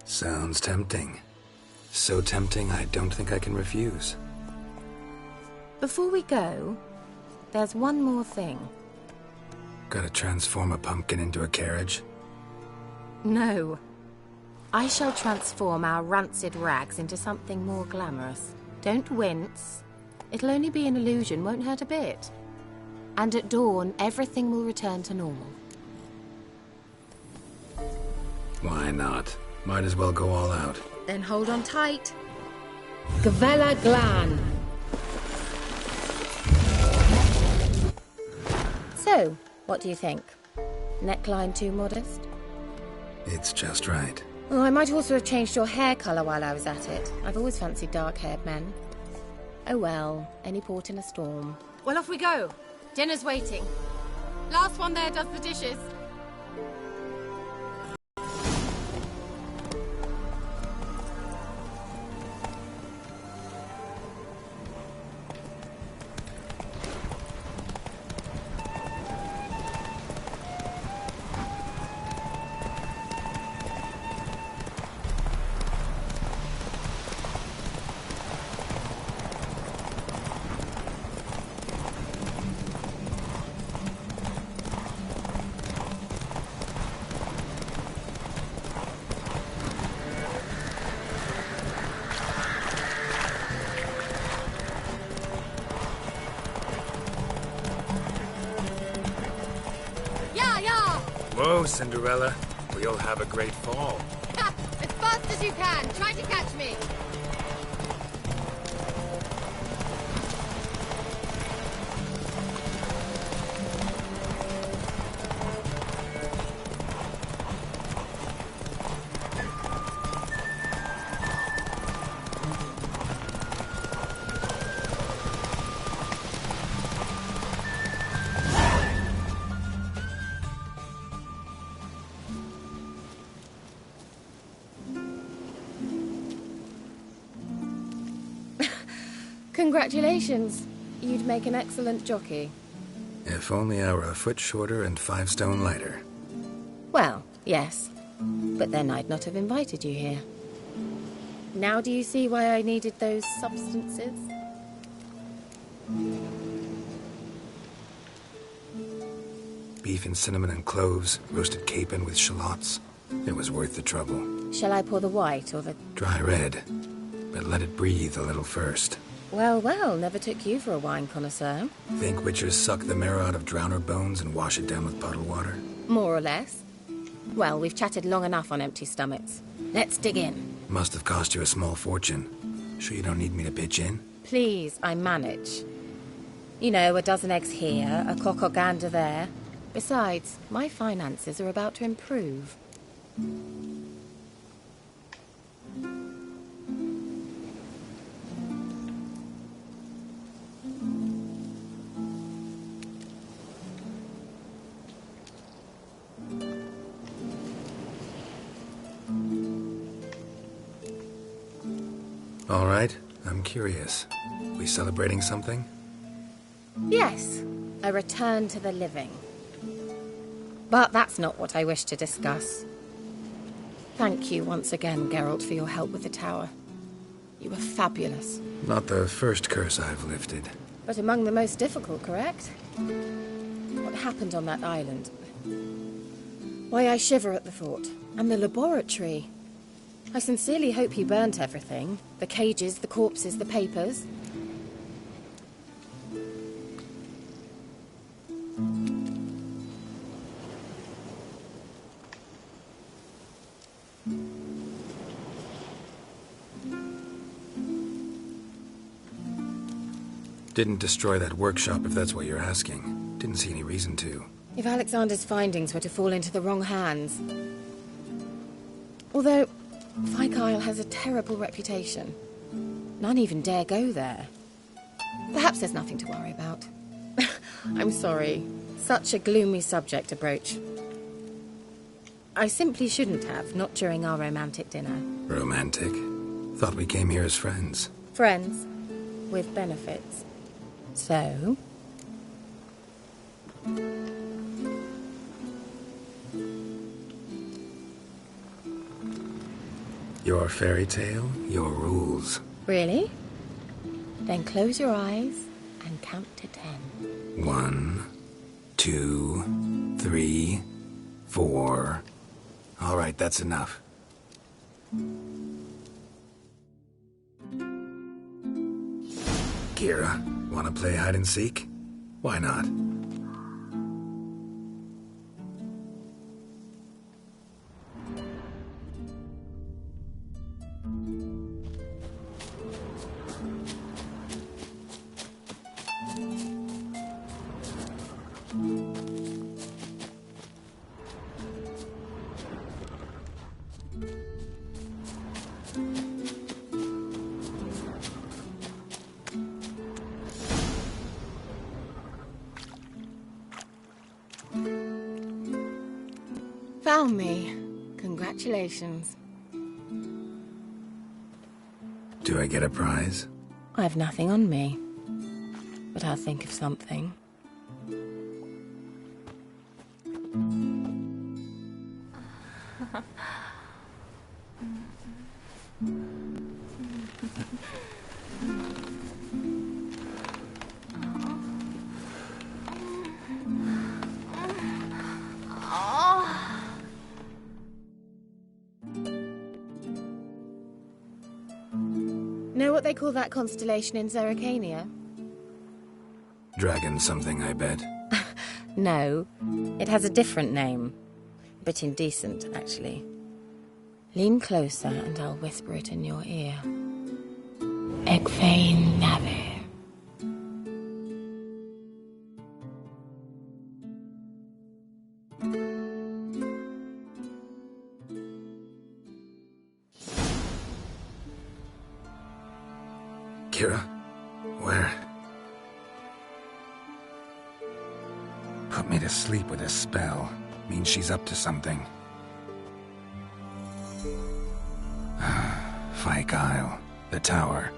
Sounds tempting. So tempting, I don't think I can refuse. Before we go, there's one more thing. Gotta transform a pumpkin into a carriage? No. I shall transform our rancid rags into something more glamorous. Don't wince. It'll only be an illusion, won't hurt a bit. And at dawn, everything will return to normal. Why not? Might as well go all out. Then hold on tight. Gavella Glan. So, what do you think? Neckline too modest? It's just right. Oh, I might also have changed your hair colour while I was at it. I've always fancied dark-haired men. Oh well, any port in a storm. Well, off we go. Dinner's waiting. Last one there does the dishes. Whoa, Cinderella. We'll have a great fall. As fast as you can. Try to catch me. Congratulations. You'd make an excellent jockey. If only I were a foot shorter and 5 stone lighter. Well, yes. But then I'd not have invited you here. Now do you see why I needed those substances? Beef and cinnamon and cloves, roasted capon with shallots. It was worth the trouble. Shall I pour the white or the... Dry red, but let it breathe a little first. Well, well, never took you for a wine connoisseur. Think witchers suck the marrow out of drowner bones and wash it down with puddle water? More or less. Well, we've chatted long enough on empty stomachs. Let's dig in. Must have cost you a small fortune. Sure you don't need me to pitch in? Please, I manage. You know, a dozen eggs here, a cock or gander there. Besides, my finances are about to improve. All right, I'm curious. We celebrating something? Yes, a return to the living. But that's not what I wish to discuss. Thank you once again, Geralt, for your help with the tower. You were fabulous. Not the first curse I've lifted. But among the most difficult, correct? What happened on that island? Why, I shiver at the thought. And the laboratory. I sincerely hope you burnt everything. The cages, the corpses, the papers. Didn't destroy that workshop, if that's what you're asking. Didn't see any reason to. If Alexander's findings were to fall into the wrong hands... Although, Fyke Isle has a terrible reputation. None even dare go there. Perhaps there's nothing to worry about. I'm sorry. Such a gloomy subject to broach. I simply shouldn't have, not during our romantic dinner. Romantic? Thought we came here as friends. Friends, with benefits. So? Your fairy tale, your rules. Really? Then close your eyes and count to 10. 1, 2, 3, 4. All right, that's enough. Kira, wanna play hide and seek? Why not? Found me. Congratulations. Do I get a prize? I've nothing on me. But I'll think of something. Know what they call that constellation in Zerrikania? Dragon something, I bet. No, it has a different name. A bit indecent, actually. Lean closer and I'll whisper it in your ear. Egfain Navir. Kira? Where? Put me to sleep with a spell. Means she's up to something. Fyke Isle. The tower.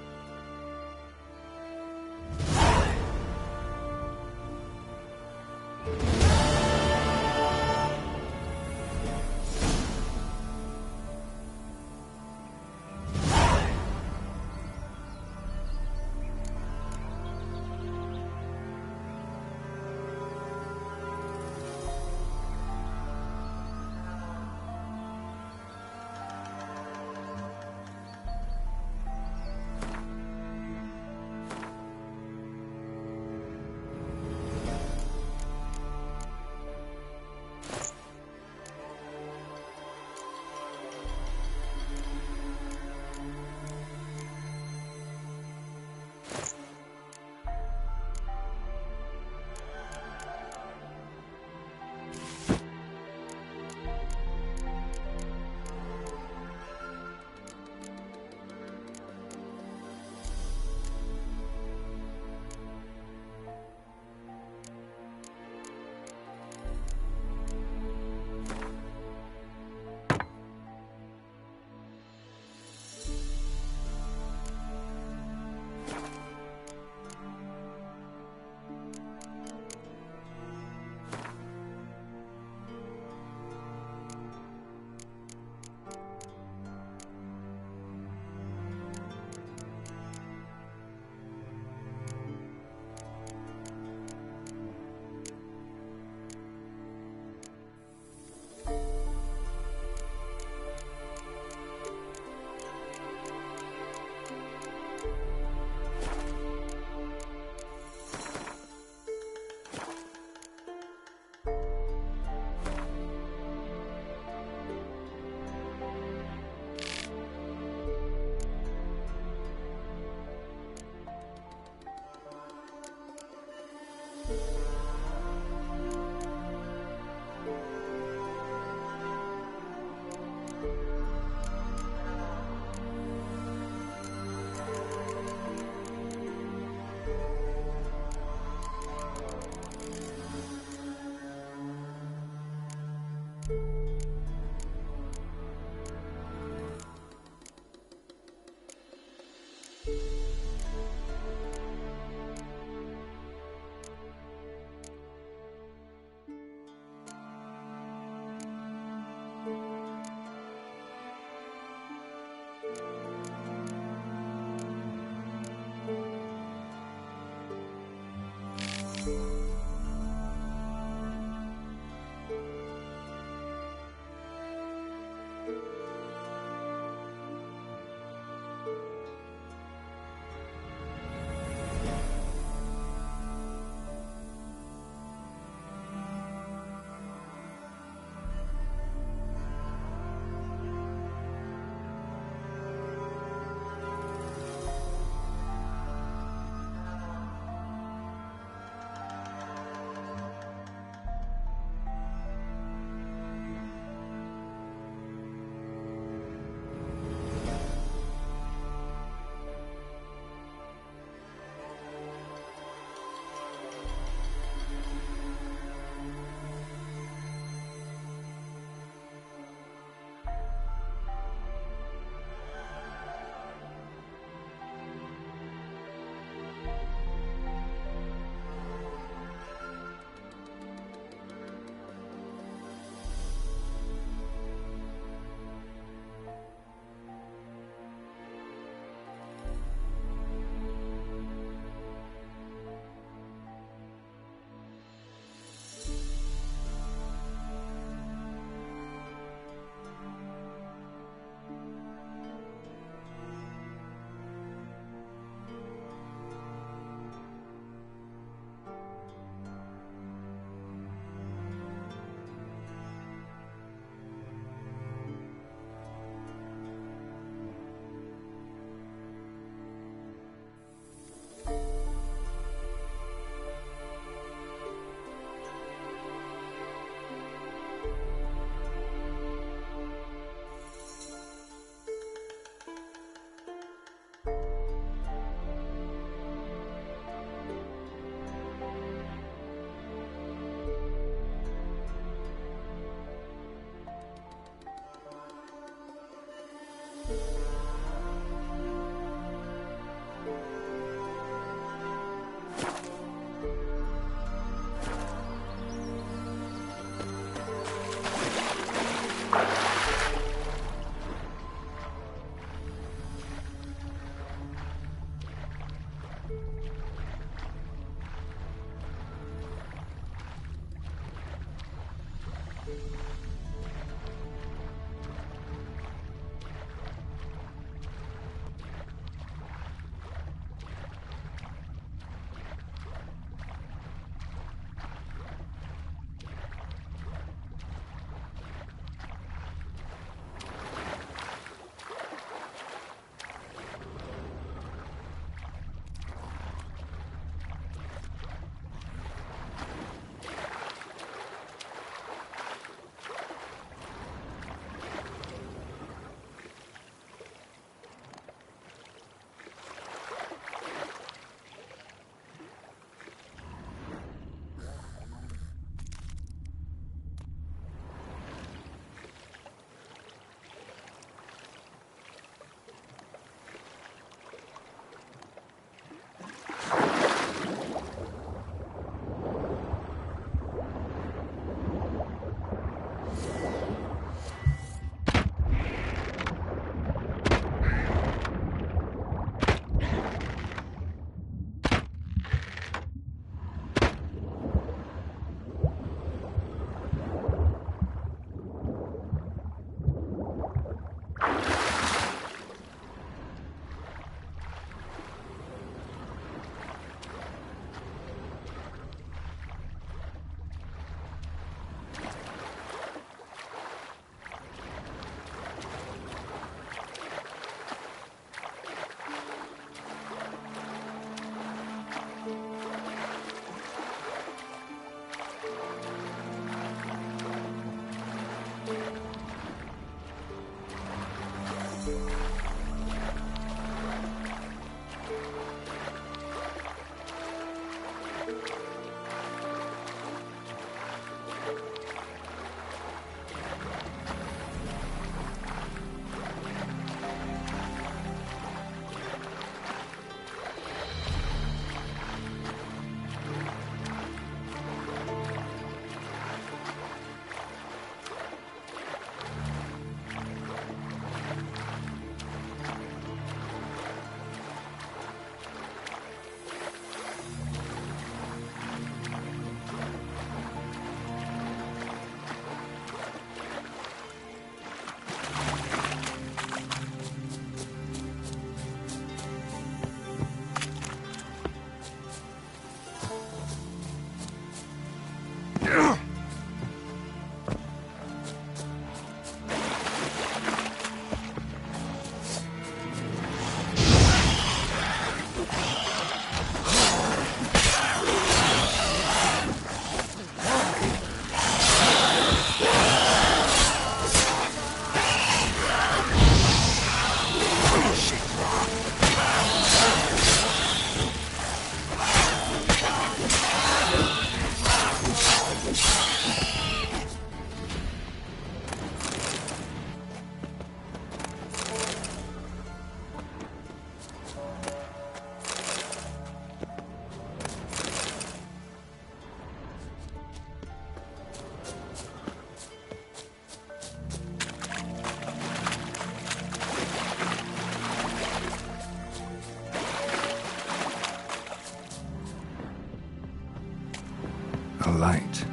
light.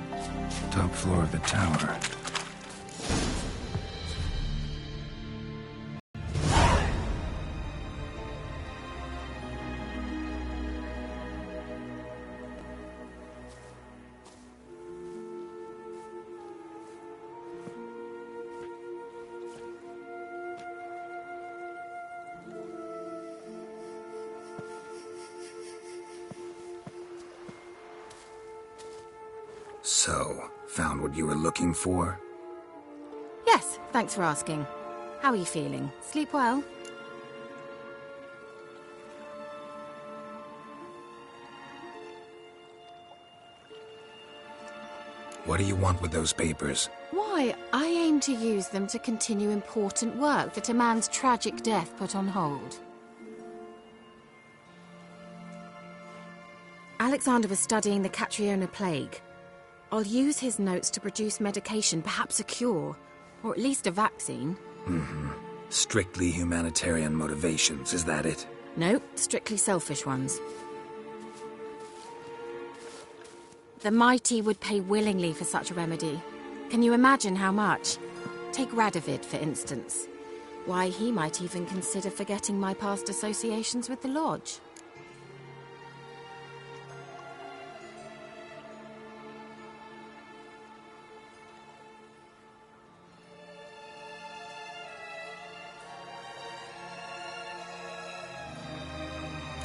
Top floor of the tower. So, found what you were looking for? Yes, thanks for asking. How are you feeling? Sleep well? What do you want with those papers? Why, I aim to use them to continue important work that a man's tragic death put on hold. Alexander was studying the Catriona plague. I'll use his notes to produce medication, perhaps a cure, or at least a vaccine. Strictly humanitarian motivations, is that it? No, strictly selfish ones. The mighty would pay willingly for such a remedy. Can you imagine how much? Take Radovid, for instance. Why, he might even consider forgetting my past associations with the Lodge.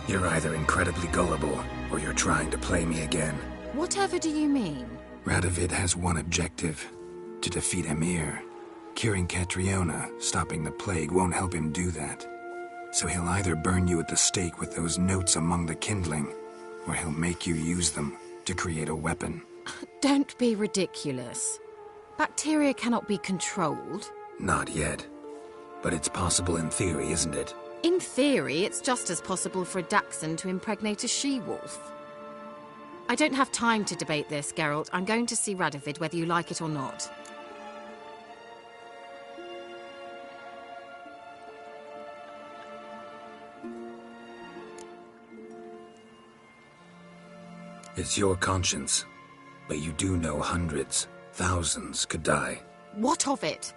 You're either incredibly gullible, or you're trying to play me again. Whatever do you mean? Radovid has one objective: to defeat Emhyr. Curing Catriona, stopping the plague, won't help him do that. So he'll either burn you at the stake with those notes among the kindling, or he'll make you use them to create a weapon. Don't be ridiculous. Bacteria cannot be controlled. Not yet. But it's possible in theory, isn't it? In theory, it's just as possible for a Dachshund to impregnate a she-wolf. I don't have time to debate this, Geralt. I'm going to see Radovid whether you like it or not. It's your conscience. But you do know hundreds, thousands could die. What of it?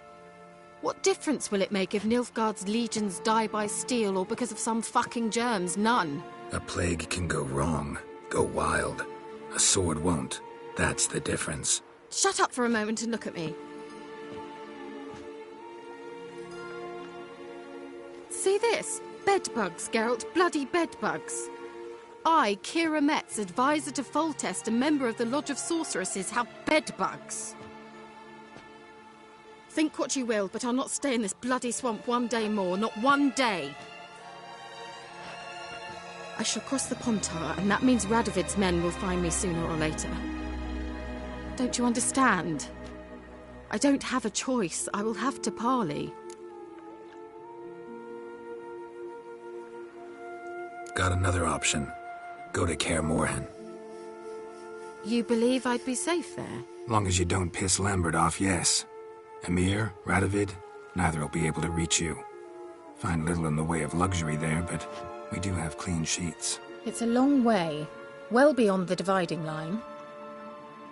What difference will it make if Nilfgaard's legions die by steel or because of some fucking germs? None. A plague can go wrong, go wild. A sword won't. That's the difference. Shut up for a moment and look at me. See this? Bedbugs, Geralt. Bloody bedbugs. I, Keira Metz, advisor to Foltest, a member of the Lodge of Sorceresses, have bedbugs. Think what you will, but I'll not stay in this bloody swamp one day more. Not one day. I shall cross the Pontar, and that means Radovid's men will find me sooner or later. Don't you understand? I don't have a choice. I will have to parley. Got another option. Go to Kaer Morhen. You believe I'd be safe there? Long as you don't piss Lambert off, yes. Emhyr, Radovid, neither will be able to reach you. Find little in the way of luxury there, but we do have clean sheets. It's a long way, well beyond the dividing line.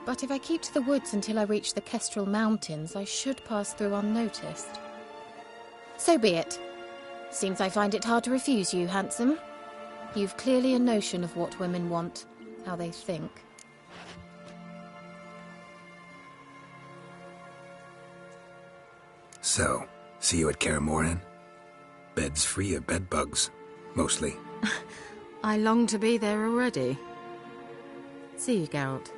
But if I keep to the woods until I reach the Kestrel Mountains, I should pass through unnoticed. So be it. Seems I find it hard to refuse you, handsome. You've clearly a notion of what women want, how they think. So, see you at Kaer Morhen? Beds free of bedbugs, mostly. I long to be there already. See you, Geralt.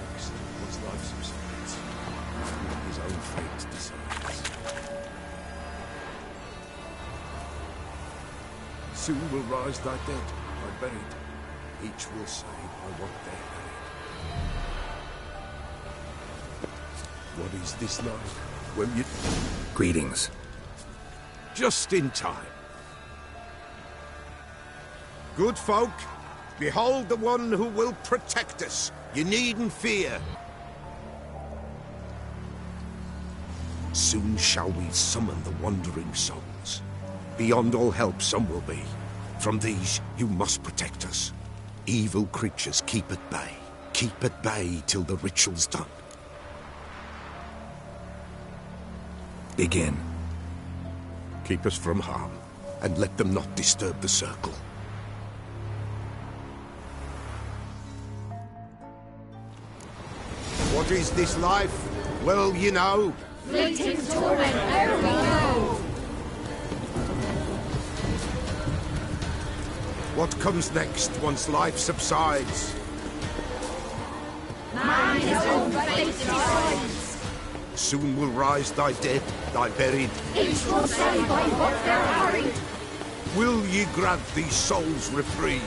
next once life subsides? His own fate decides. Soon will rise thy dead, thy buried. Each will say, I want their buried. What is this life when you... Greetings. Just in time. Good folk, behold the one who will protect us. You needn't fear. Soon shall we summon the wandering souls. Beyond all help some will be. From these you must protect us. Evil creatures keep at bay. Keep at bay till the ritual's done. Begin. Keep us from harm, and let them not disturb the circle. What is this life? Well, you know. Fleeting torment, there we go. What comes next once life subsides? Man his own fate decides. Soon will rise thy dead, thy buried. Each will say by what they're harried. Will ye grant these souls reprieve?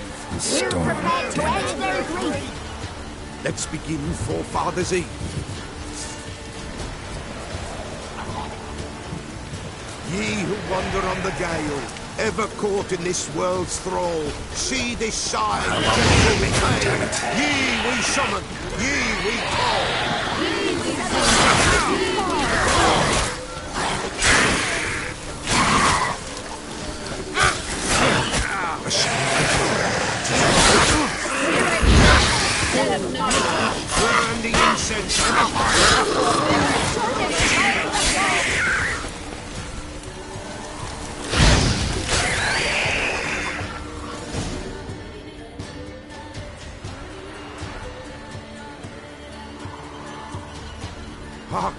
We're prepared to end their grief. Let's begin Forefathers' Eve. Ye who wander on the gale, ever caught in this world's thrall, see this sign, gentle tale. Ye we summon, ye we call. Burn the incense ever higher. Hark!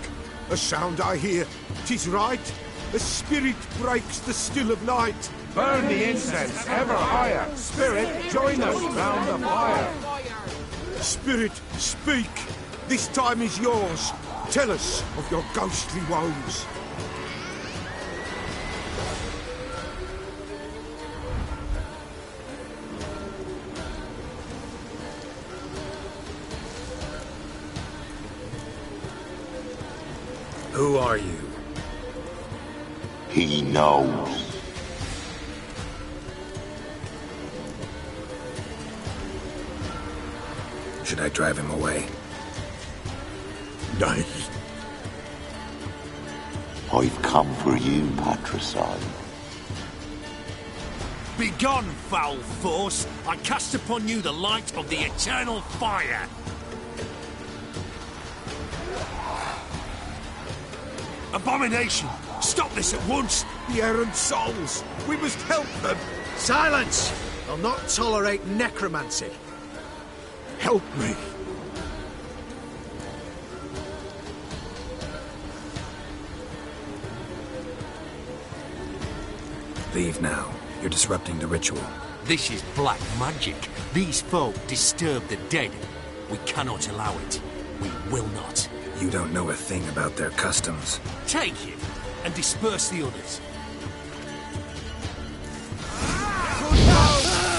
A sound I hear. 'Tis right. A spirit breaks the still of night. Burn the incense ever higher. Spirit, join us round the fire. Spirit, speak. This time is yours. Tell us of your ghostly woes. Who are you? He knows. Should I drive him away? Nay. I've come for you, patricide. Begone, foul force! I cast upon you the light of the eternal fire! Abomination! Stop this at once! The errant souls! We must help them! Silence! I'll not tolerate necromancy. Help me! Leave now. You're disrupting the ritual. This is black magic. These folk disturb the dead. We cannot allow it. We will not. You don't know a thing about their customs. Take him and disperse the others.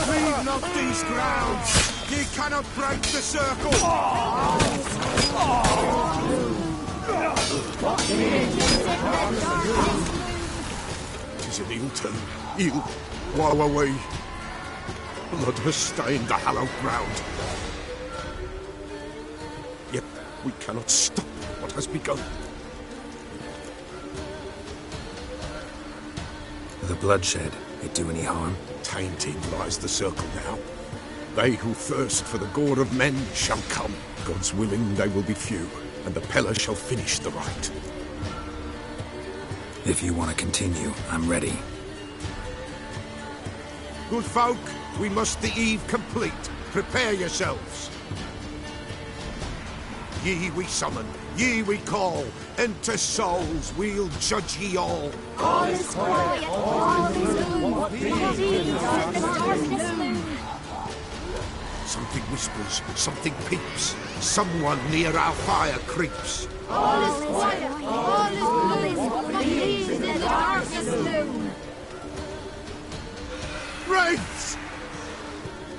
Leave not these grounds! Ye cannot break the circle! Tis an ill turn. Ill. Woe away. Blood has stained the hallowed ground. Yet we cannot stop what has begun. The bloodshed, it do any harm? Tainted lies the circle now. They who thirst for the gore of men shall come. God's willing, they will be few, and the Peller shall finish the rite. If you want to continue, I'm ready. Good folk, we must the eve complete. Prepare yourselves. Ye we summon, ye we call. Enter souls, we'll judge ye all. All is quiet, all is gloom. What beings are the darkness loom? Something whispers, something peeps. Someone near our fire creeps. All is quiet, all is blue, but leaves in the darkest gloom. Wraiths!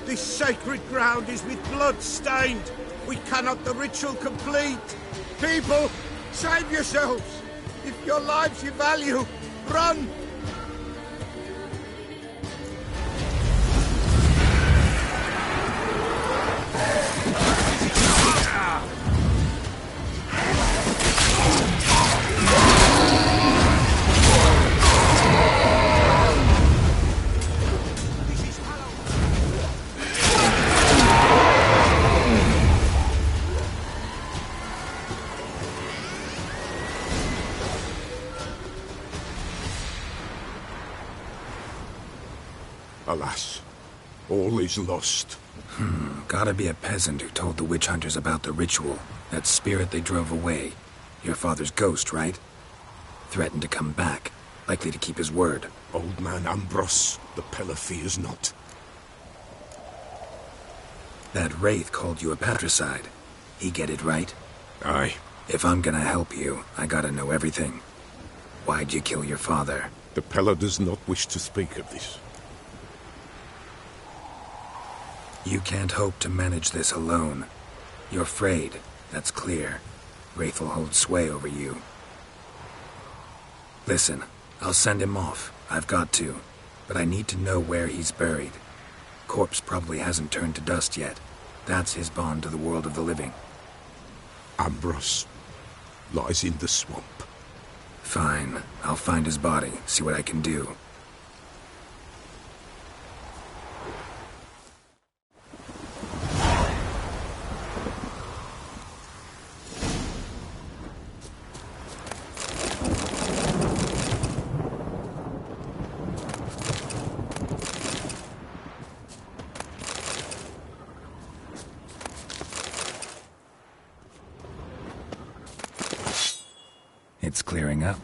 This sacred ground is with blood stained. We cannot the ritual complete. People, save yourselves. If your lives you value, run! Alas, all is lost. Gotta be a peasant who told the witch hunters about the ritual. That spirit they drove away. Your father's ghost, right? Threatened to come back. Likely to keep his word. Old man Ambros, the Pella fears not. That wraith called you a patricide. He get it right? Aye. If I'm gonna help you, I gotta know everything. Why'd you kill your father? The Pella does not wish to speak of this. You can't hope to manage this alone. You're afraid, that's clear. Wraith will hold sway over you. Listen, I'll send him off. I've got to. But I need to know where he's buried. Corpse probably hasn't turned to dust yet. That's his bond to the world of the living. Ambros lies in the swamp. Fine. I'll find his body, see what I can do. It's clearing up.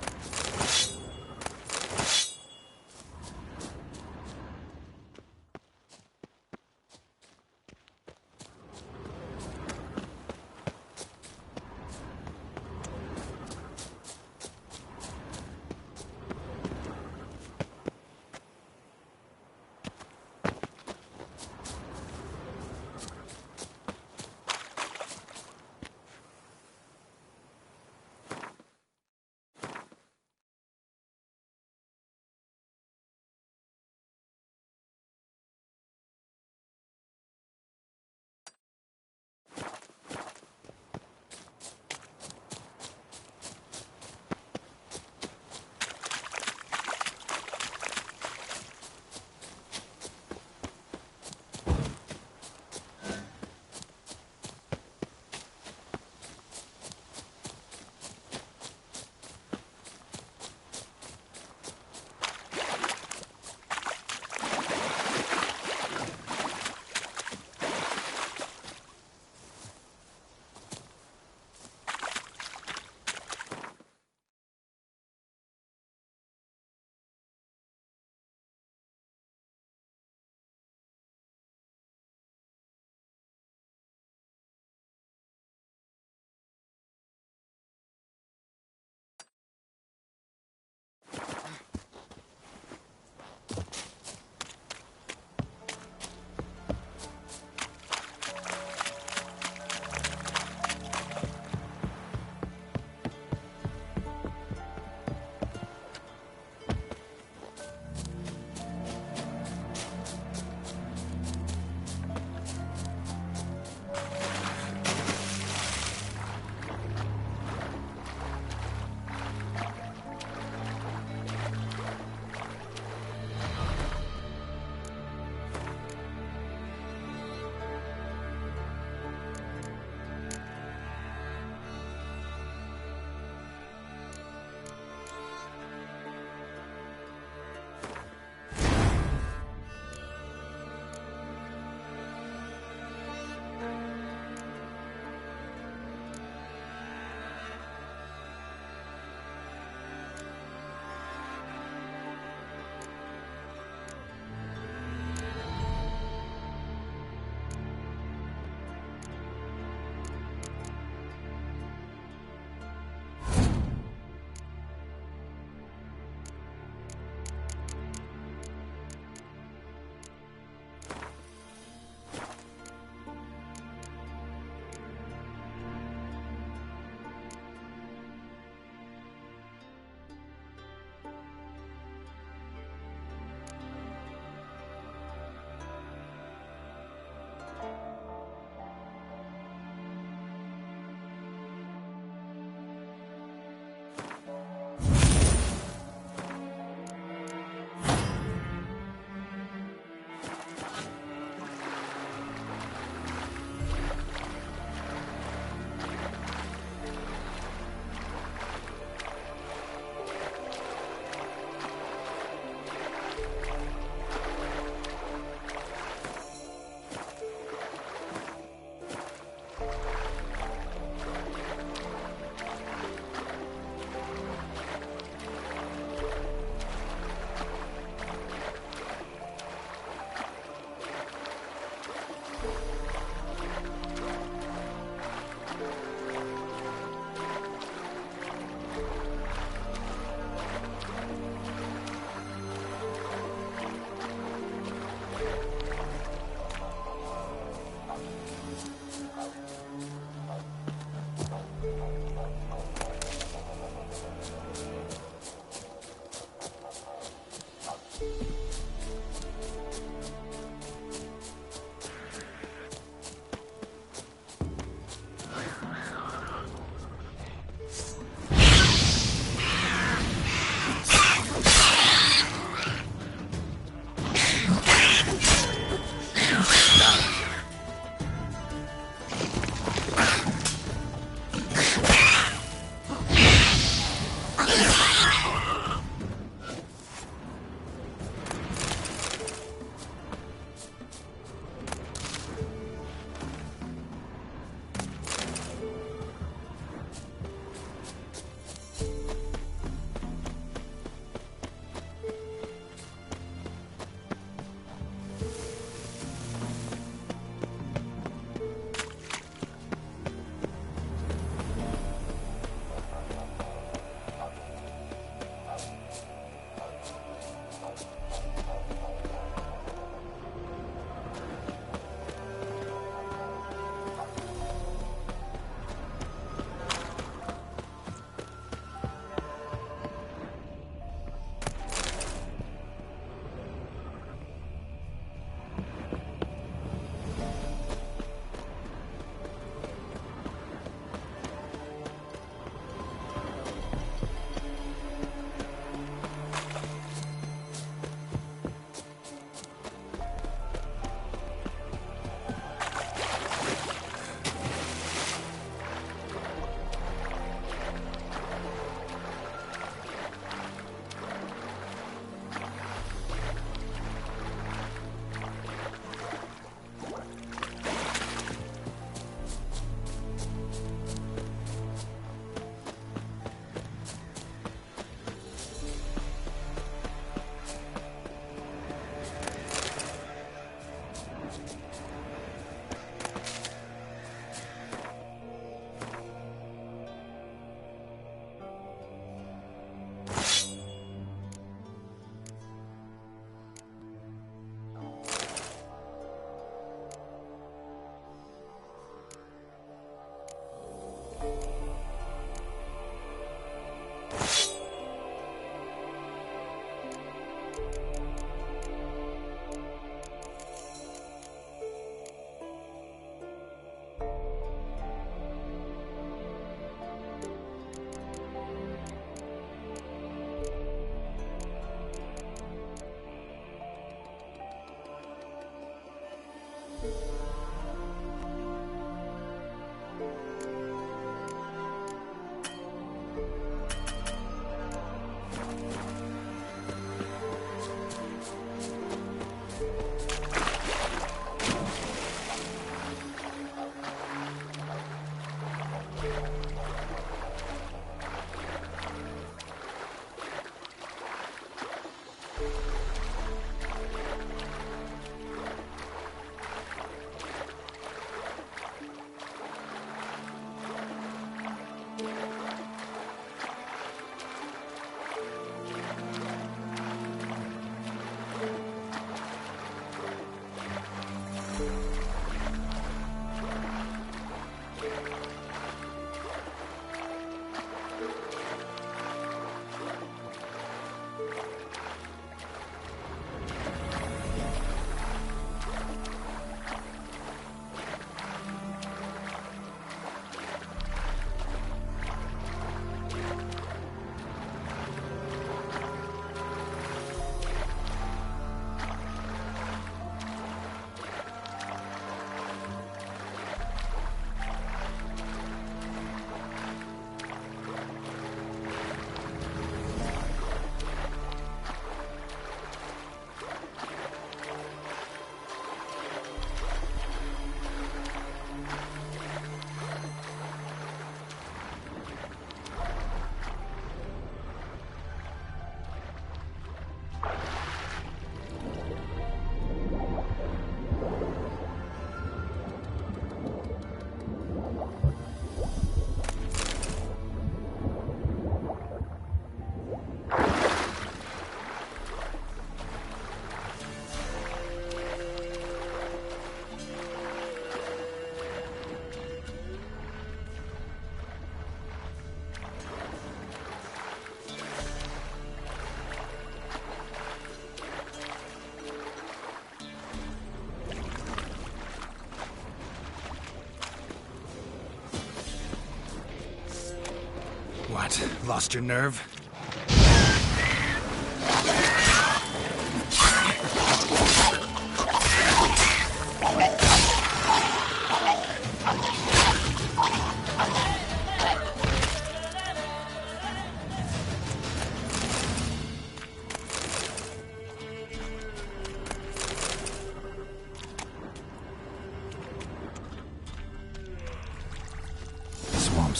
What? Lost your nerve?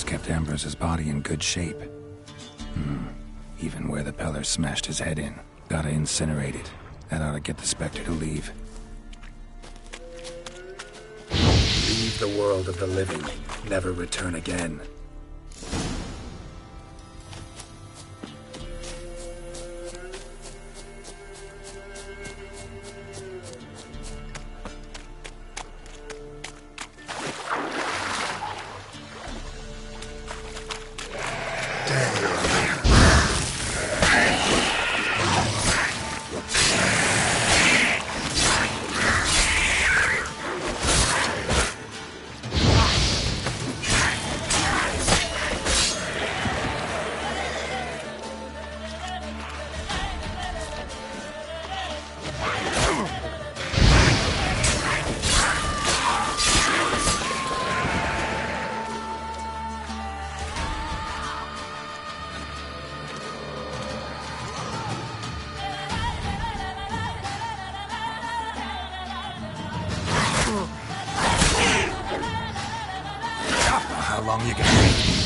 Kept Ambrose's body in good shape. Even where the Peller smashed his head in. Gotta incinerate it. That ought to get the Spectre to leave. Leave the world of the living. Never return again. How long you can wait?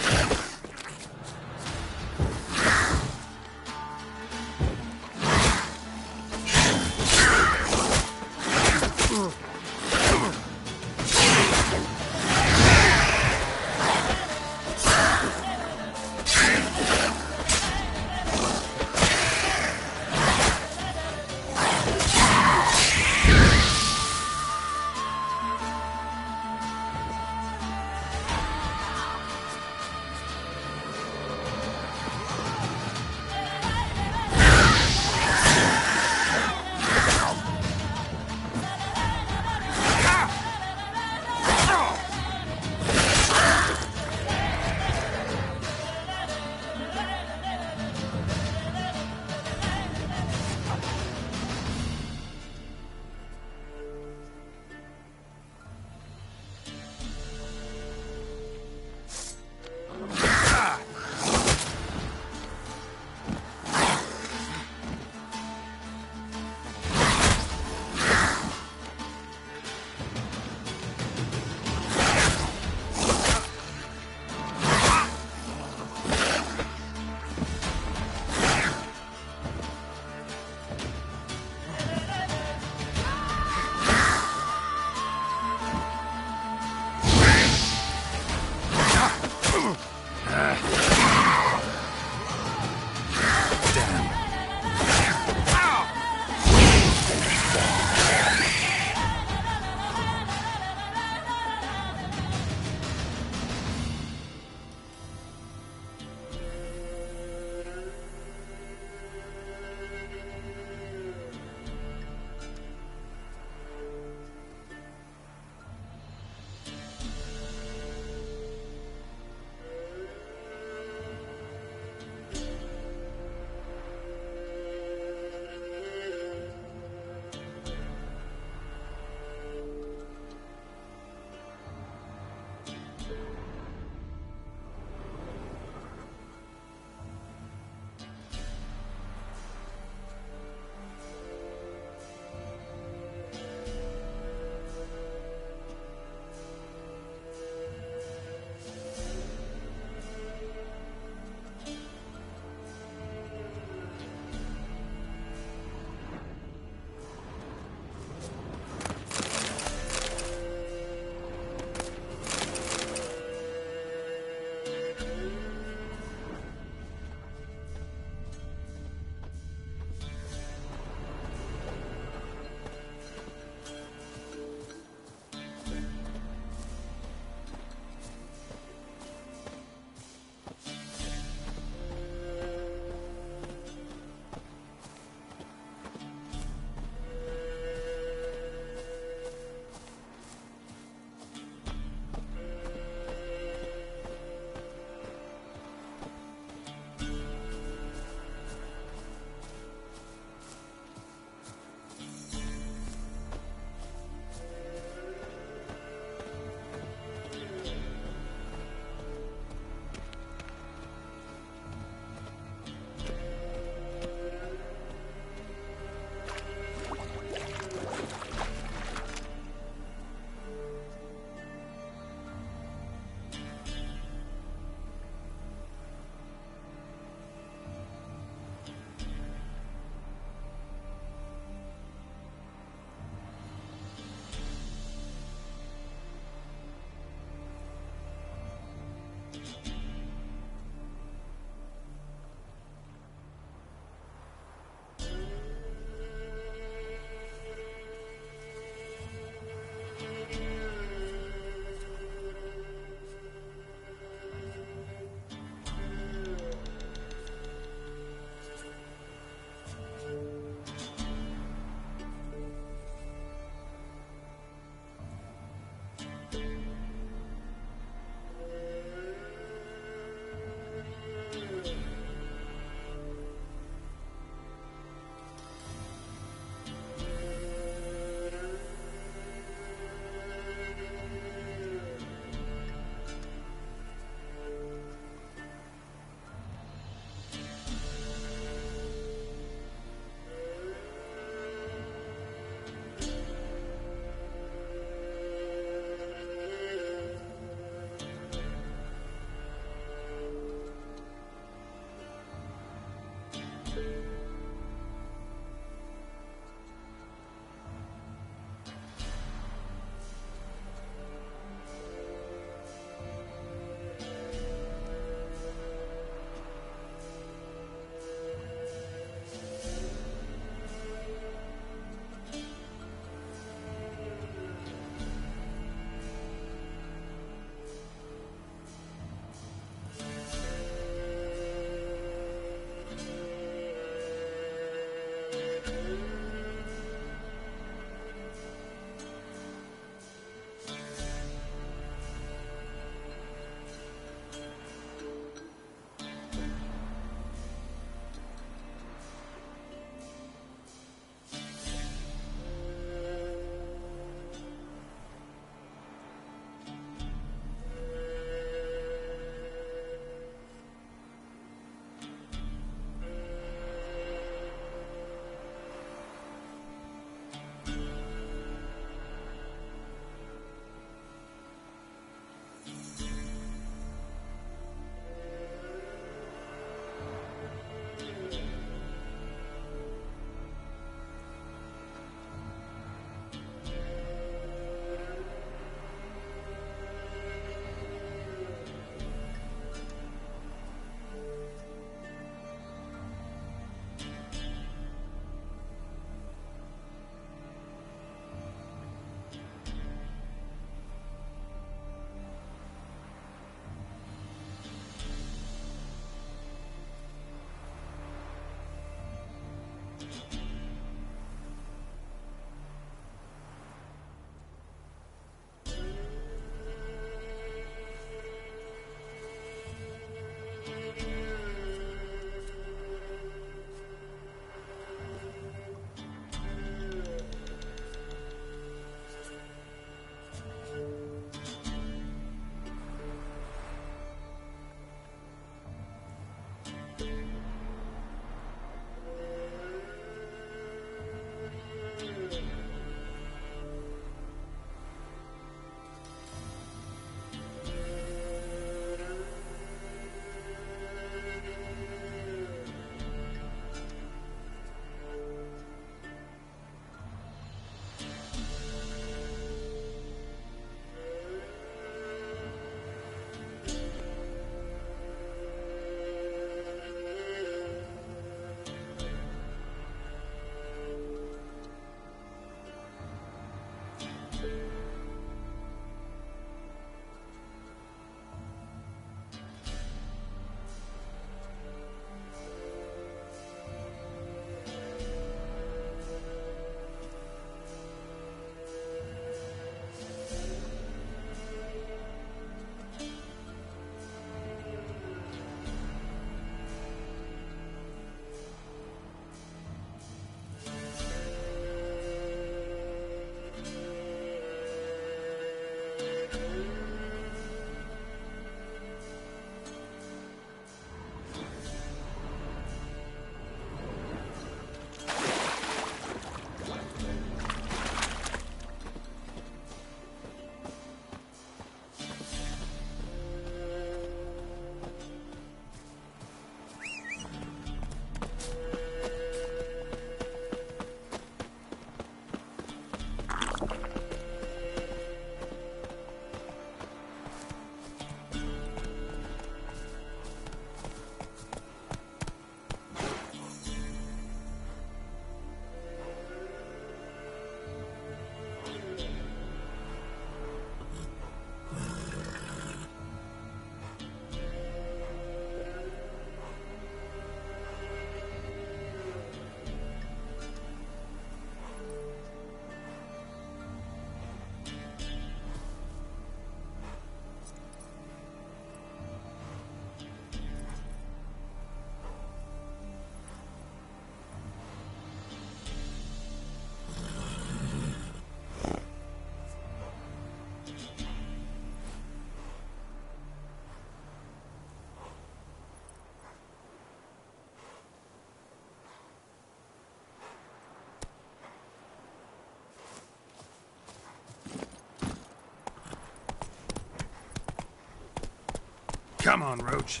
Come on, Roach.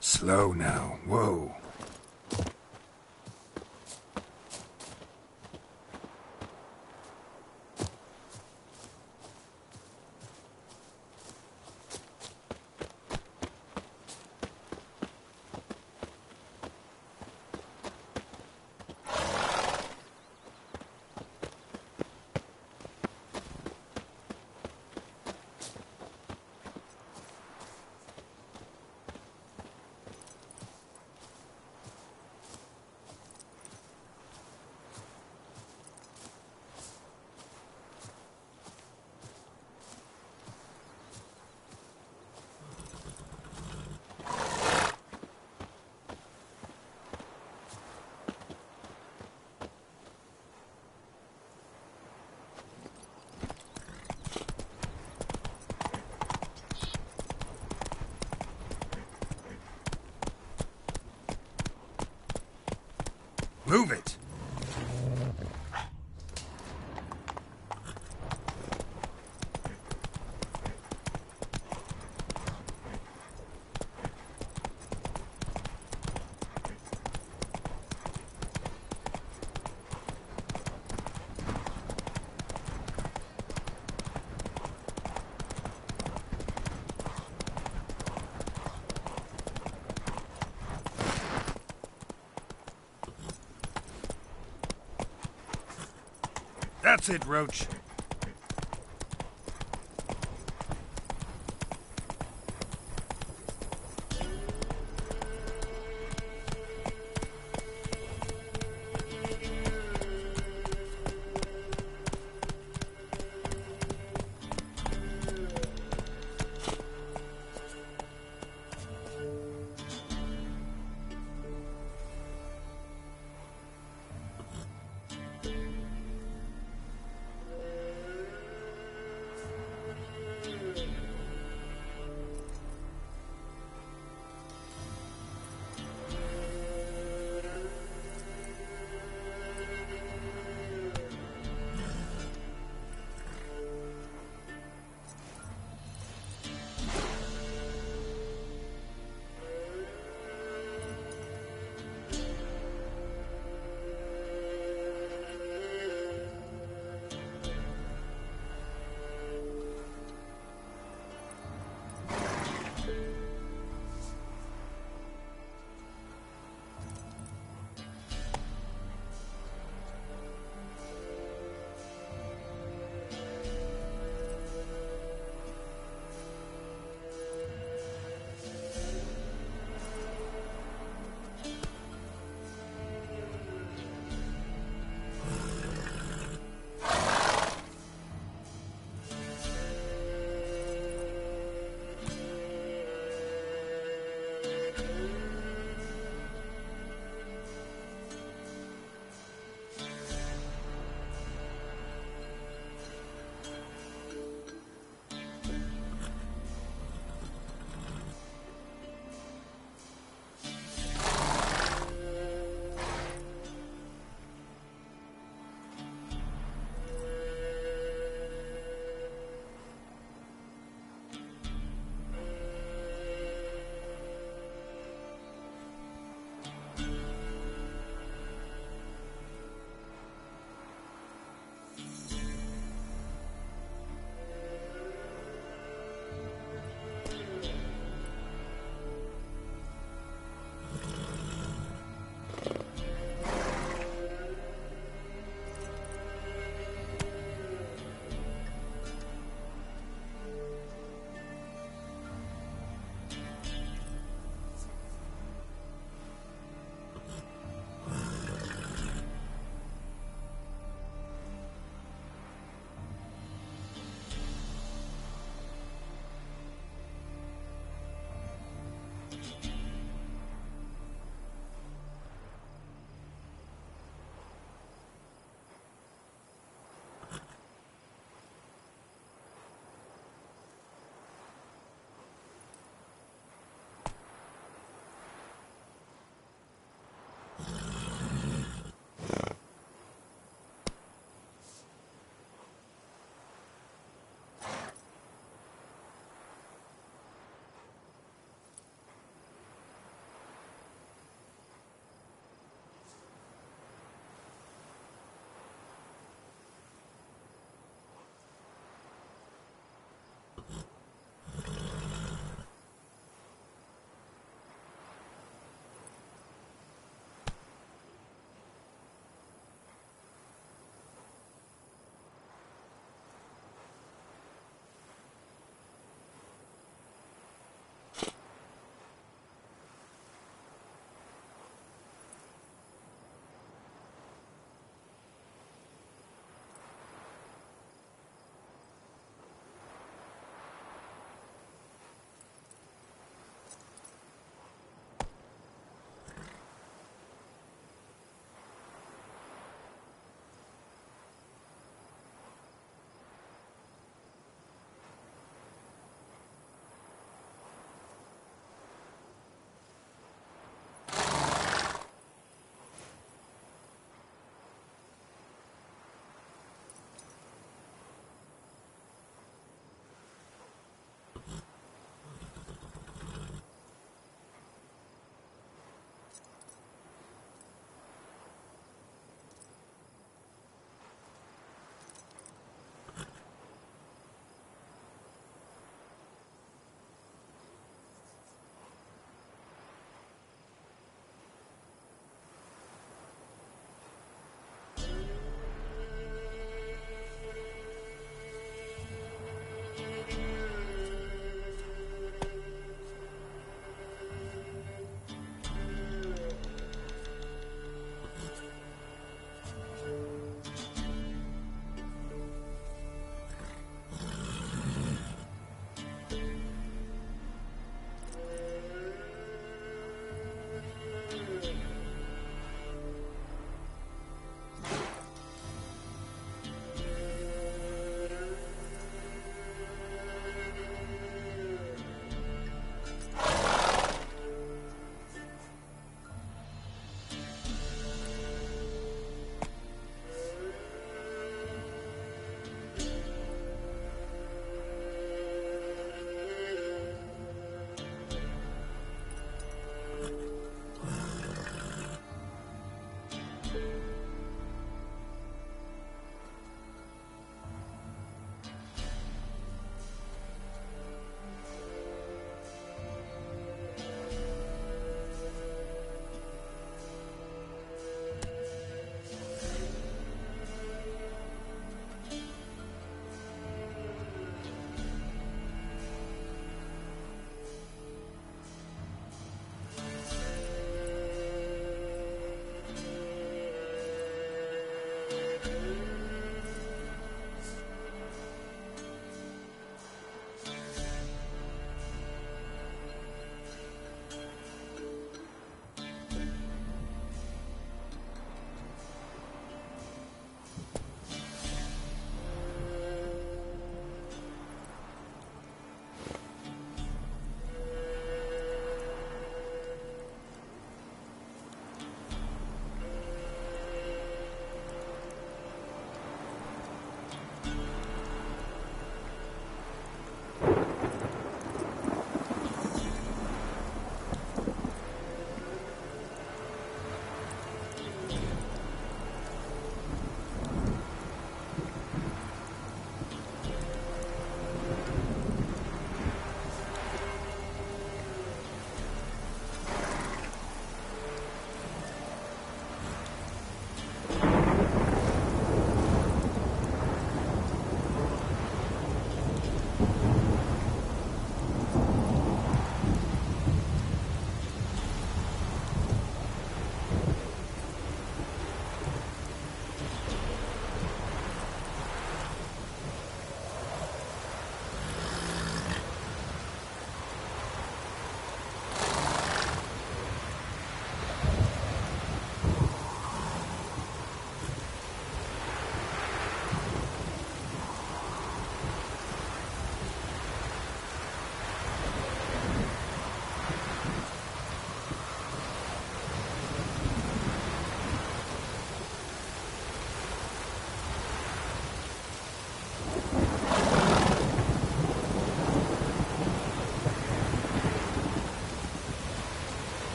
Slow now. Whoa. Move it! That's it, Roach.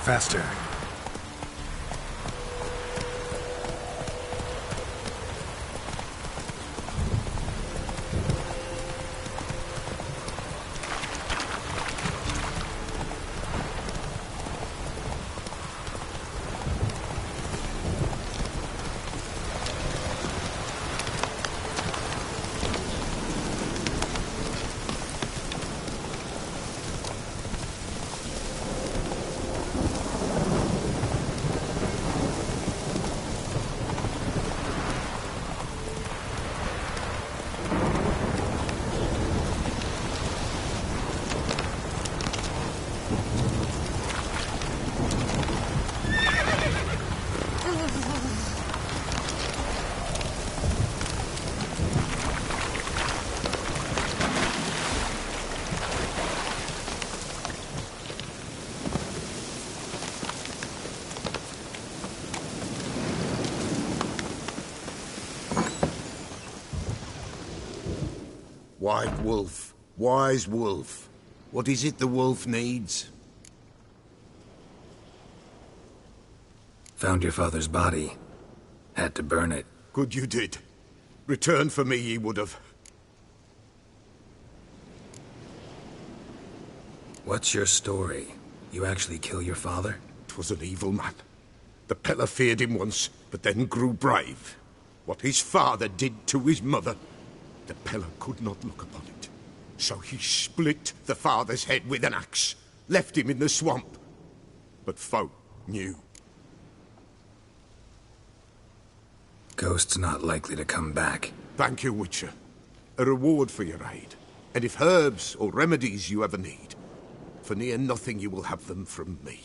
Faster. White wolf, wise wolf. What is it the wolf needs? Found your father's body. Had to burn it. Good you did. Return for me ye would have. What's your story? You actually kill your father? 'Twas an evil man. The Peller feared him once, but then grew brave. What his father did to his mother, the Peller could not look upon it. So he split the father's head with an axe, left him in the swamp. But folk knew. Ghost's not likely to come back. Thank you, Witcher. A reward for your aid. And if herbs or remedies you ever need, for near nothing you will have them from me.